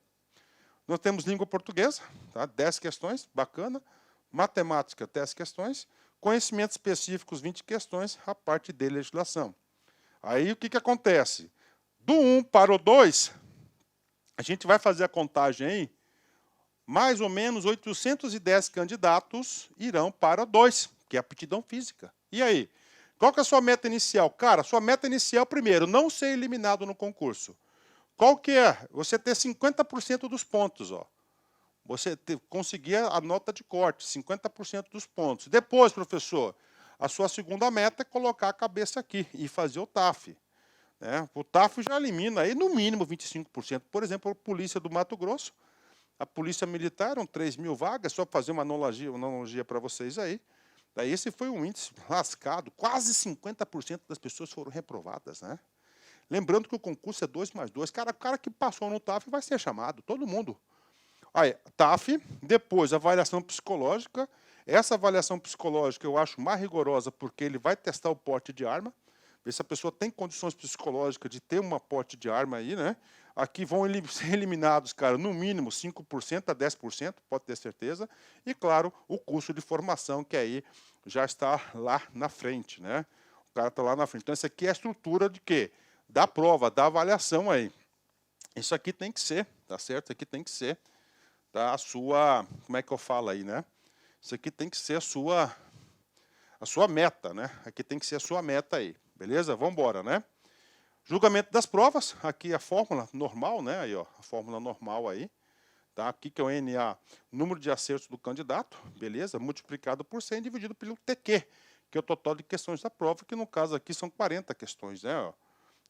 Nós temos língua portuguesa, tá? 10 questões, bacana. Matemática, 10 questões. Conhecimentos específicos, 20 questões, a parte de legislação. Aí o que acontece? Do 1 para o 2, a gente vai fazer a contagem aí, mais ou menos 810 candidatos irão para 2, que é a aptidão física. E aí? Qual que é a sua meta inicial? Cara, sua meta inicial, primeiro, não ser eliminado no concurso. Qual que é? Você ter 50% dos pontos, ó. Você conseguir a nota de corte, 50% dos pontos. Depois, professor, a sua segunda meta é colocar a cabeça aqui e fazer o TAF. Né? O TAF já elimina aí no mínimo 25%. Por exemplo, a Polícia do Mato Grosso, a Polícia Militar, eram 3.000 vagas, só para fazer uma analogia para vocês aí. Daí esse foi um índice lascado, quase 50% das pessoas foram reprovadas. Né? Lembrando que o concurso é 2+2. O cara que passou no TAF vai ser chamado, todo mundo. Aí, TAF, depois avaliação psicológica. Essa avaliação psicológica eu acho mais rigorosa porque ele vai testar o porte de arma, ver se a pessoa tem condições psicológicas de ter uma porte de arma aí, né? Aqui vão ser eliminados, cara, no mínimo 5% a 10%, pode ter certeza. E, claro, o curso de formação, que aí já está lá na frente, né? O cara está lá na frente. Então, essa aqui é a estrutura de quê? Da prova, da avaliação aí. Isso aqui tem que ser, tá certo? Isso aqui tem que ser tá, a sua, como é que eu falo aí, né? Isso aqui tem que ser a sua meta, né? Aqui tem que ser a sua meta aí, beleza? Vamos embora, né? Julgamento das provas, aqui a fórmula normal, né? Aí, ó, a fórmula normal aí, tá? Aqui que é o NA, número de acertos do candidato, beleza? Multiplicado por 100 dividido pelo TQ, que é o total de questões da prova, que no caso aqui são 40 questões, né? Ó,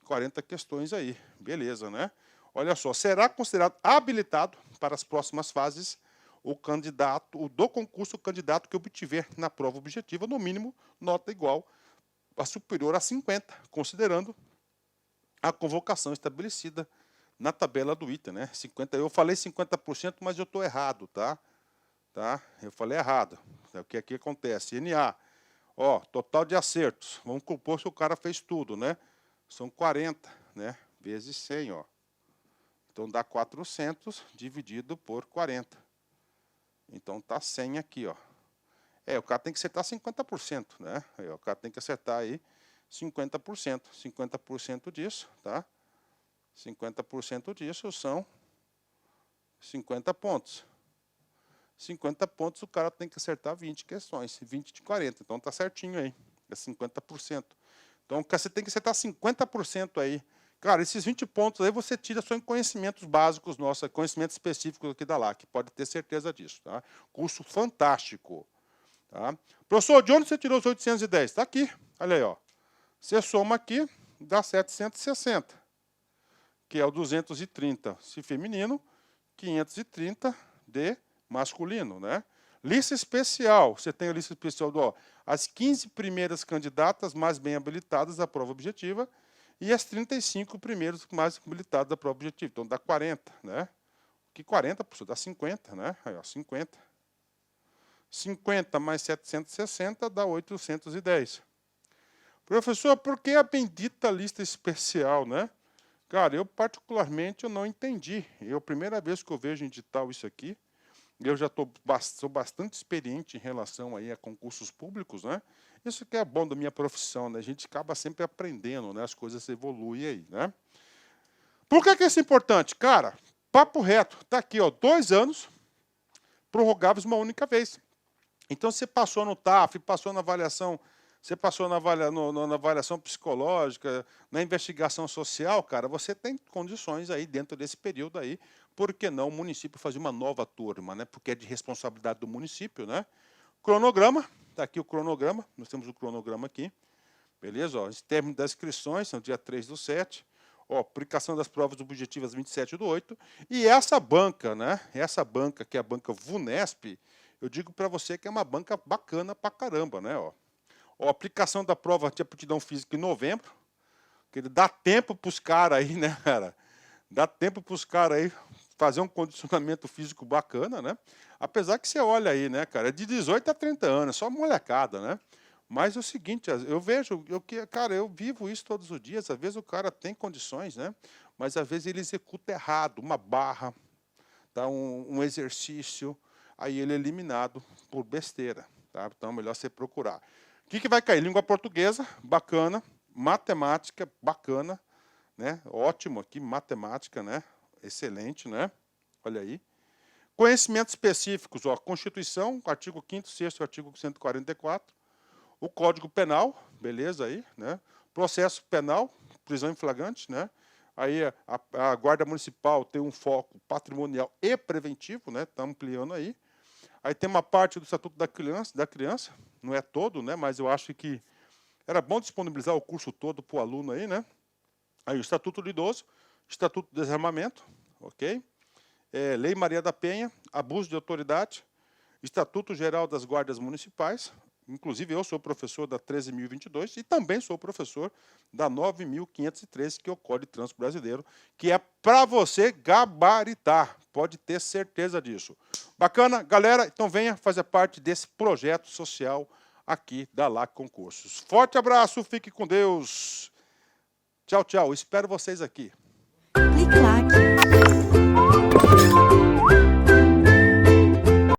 40 questões aí, beleza, né? Olha só, será considerado habilitado para as próximas fases o candidato, do concurso, o candidato que obtiver na prova objetiva, no mínimo, nota igual a superior a 50, considerando a convocação estabelecida na tabela do item, né? 50, eu falei 50%, mas eu estou errado, tá? Eu falei errado. É o que aqui acontece. NA, ó, total de acertos. Vamos compor se o cara fez tudo, né? São 40, né? Vezes 100, ó. Então dá 400 dividido por 40. Então tá 100 aqui, ó. O cara tem que acertar 50%, né? O cara tem que acertar aí 50%. 50% disso, tá? 50% disso são 50 pontos. 50 pontos o cara tem que acertar 20 questões, 20 de 40. Então tá certinho aí, é 50%. Então você tem que acertar 50% aí, Cara, esses 20 pontos aí você tira só em conhecimentos básicos nossos, conhecimentos específicos aqui da LAC, pode ter certeza disso. Tá? Curso fantástico. Tá? Professor, de onde você tirou os 810? Está aqui, olha aí. Ó. Você soma aqui, dá 760, que é o 230 se feminino, 530 de masculino. Né? Lista especial, você tem a lista especial do as 15 primeiras candidatas mais bem habilitadas à prova objetiva, e as 35 primeiros mais habilitados da prova objetiva. Então, dá 40, né? Que 40, professor? Dá 50, né? Aí, ó, 50. 50 mais 760 dá 810. Professor, por que a bendita lista especial, né? Cara, eu particularmente eu não entendi. A primeira vez que eu vejo em edital isso aqui, eu já sou bastante experiente em relação aí a concursos públicos, né? Isso que é bom da minha profissão, né? A gente acaba sempre aprendendo, né? As coisas evoluem aí, né? Por que isso é importante? Cara, papo reto, tá aqui, ó, 2 anos, prorrogáveis uma única vez. Então, você passou no TAF, passou na avaliação, você passou na avaliação psicológica, na investigação social, cara, você tem condições aí dentro desse período aí, por que não o município fazer uma nova turma, né? Porque é de responsabilidade do município, né? Cronograma, está aqui o cronograma, nós temos o cronograma aqui, beleza? Ó, término das inscrições, no dia 3/7, ó, aplicação das provas objetivas 27/8, e essa banca, né? Essa banca, que é a banca VUNESP, eu digo para você que é uma banca bacana pra caramba, né? Ó, aplicação da prova de aptidão física em novembro, que ele dá tempo para os caras aí, né, cara? Dá tempo para os caras aí fazer um condicionamento físico bacana, né? Apesar que você olha aí, né, cara, é de 18 a 30 anos, só molecada, né? Mas é o seguinte, eu vejo, cara, eu vivo isso todos os dias, às vezes o cara tem condições, né? Mas às vezes ele executa errado, uma barra, tá? um exercício, aí ele é eliminado por besteira, tá? Então é melhor você procurar. O que vai cair? Língua portuguesa, bacana, matemática, bacana, né? Ótimo aqui, matemática, né? Excelente, né? Olha aí. Conhecimentos específicos, ó, Constituição, artigo 5º, 6º, artigo 144, o Código Penal, beleza aí, né? Processo penal, prisão em flagrante, né? Aí a Guarda Municipal tem um foco patrimonial e preventivo, né? Está ampliando aí. Aí tem uma parte do Estatuto da Criança, não é todo, né? Mas eu acho que era bom disponibilizar o curso todo para o aluno aí, né? Aí o Estatuto do Idoso, Estatuto do Desarmamento, ok? Lei Maria da Penha, abuso de autoridade, Estatuto Geral das Guardas Municipais, inclusive eu sou professor da 13.022 e também sou professor da 9.513, que é o Código de Trânsito Brasileiro, que é para você gabaritar, pode ter certeza disso. Bacana? Galera, então venha fazer parte desse projeto social aqui da LAC Concursos. Forte abraço, fique com Deus. Tchau, tchau. Espero vocês aqui. Clique like.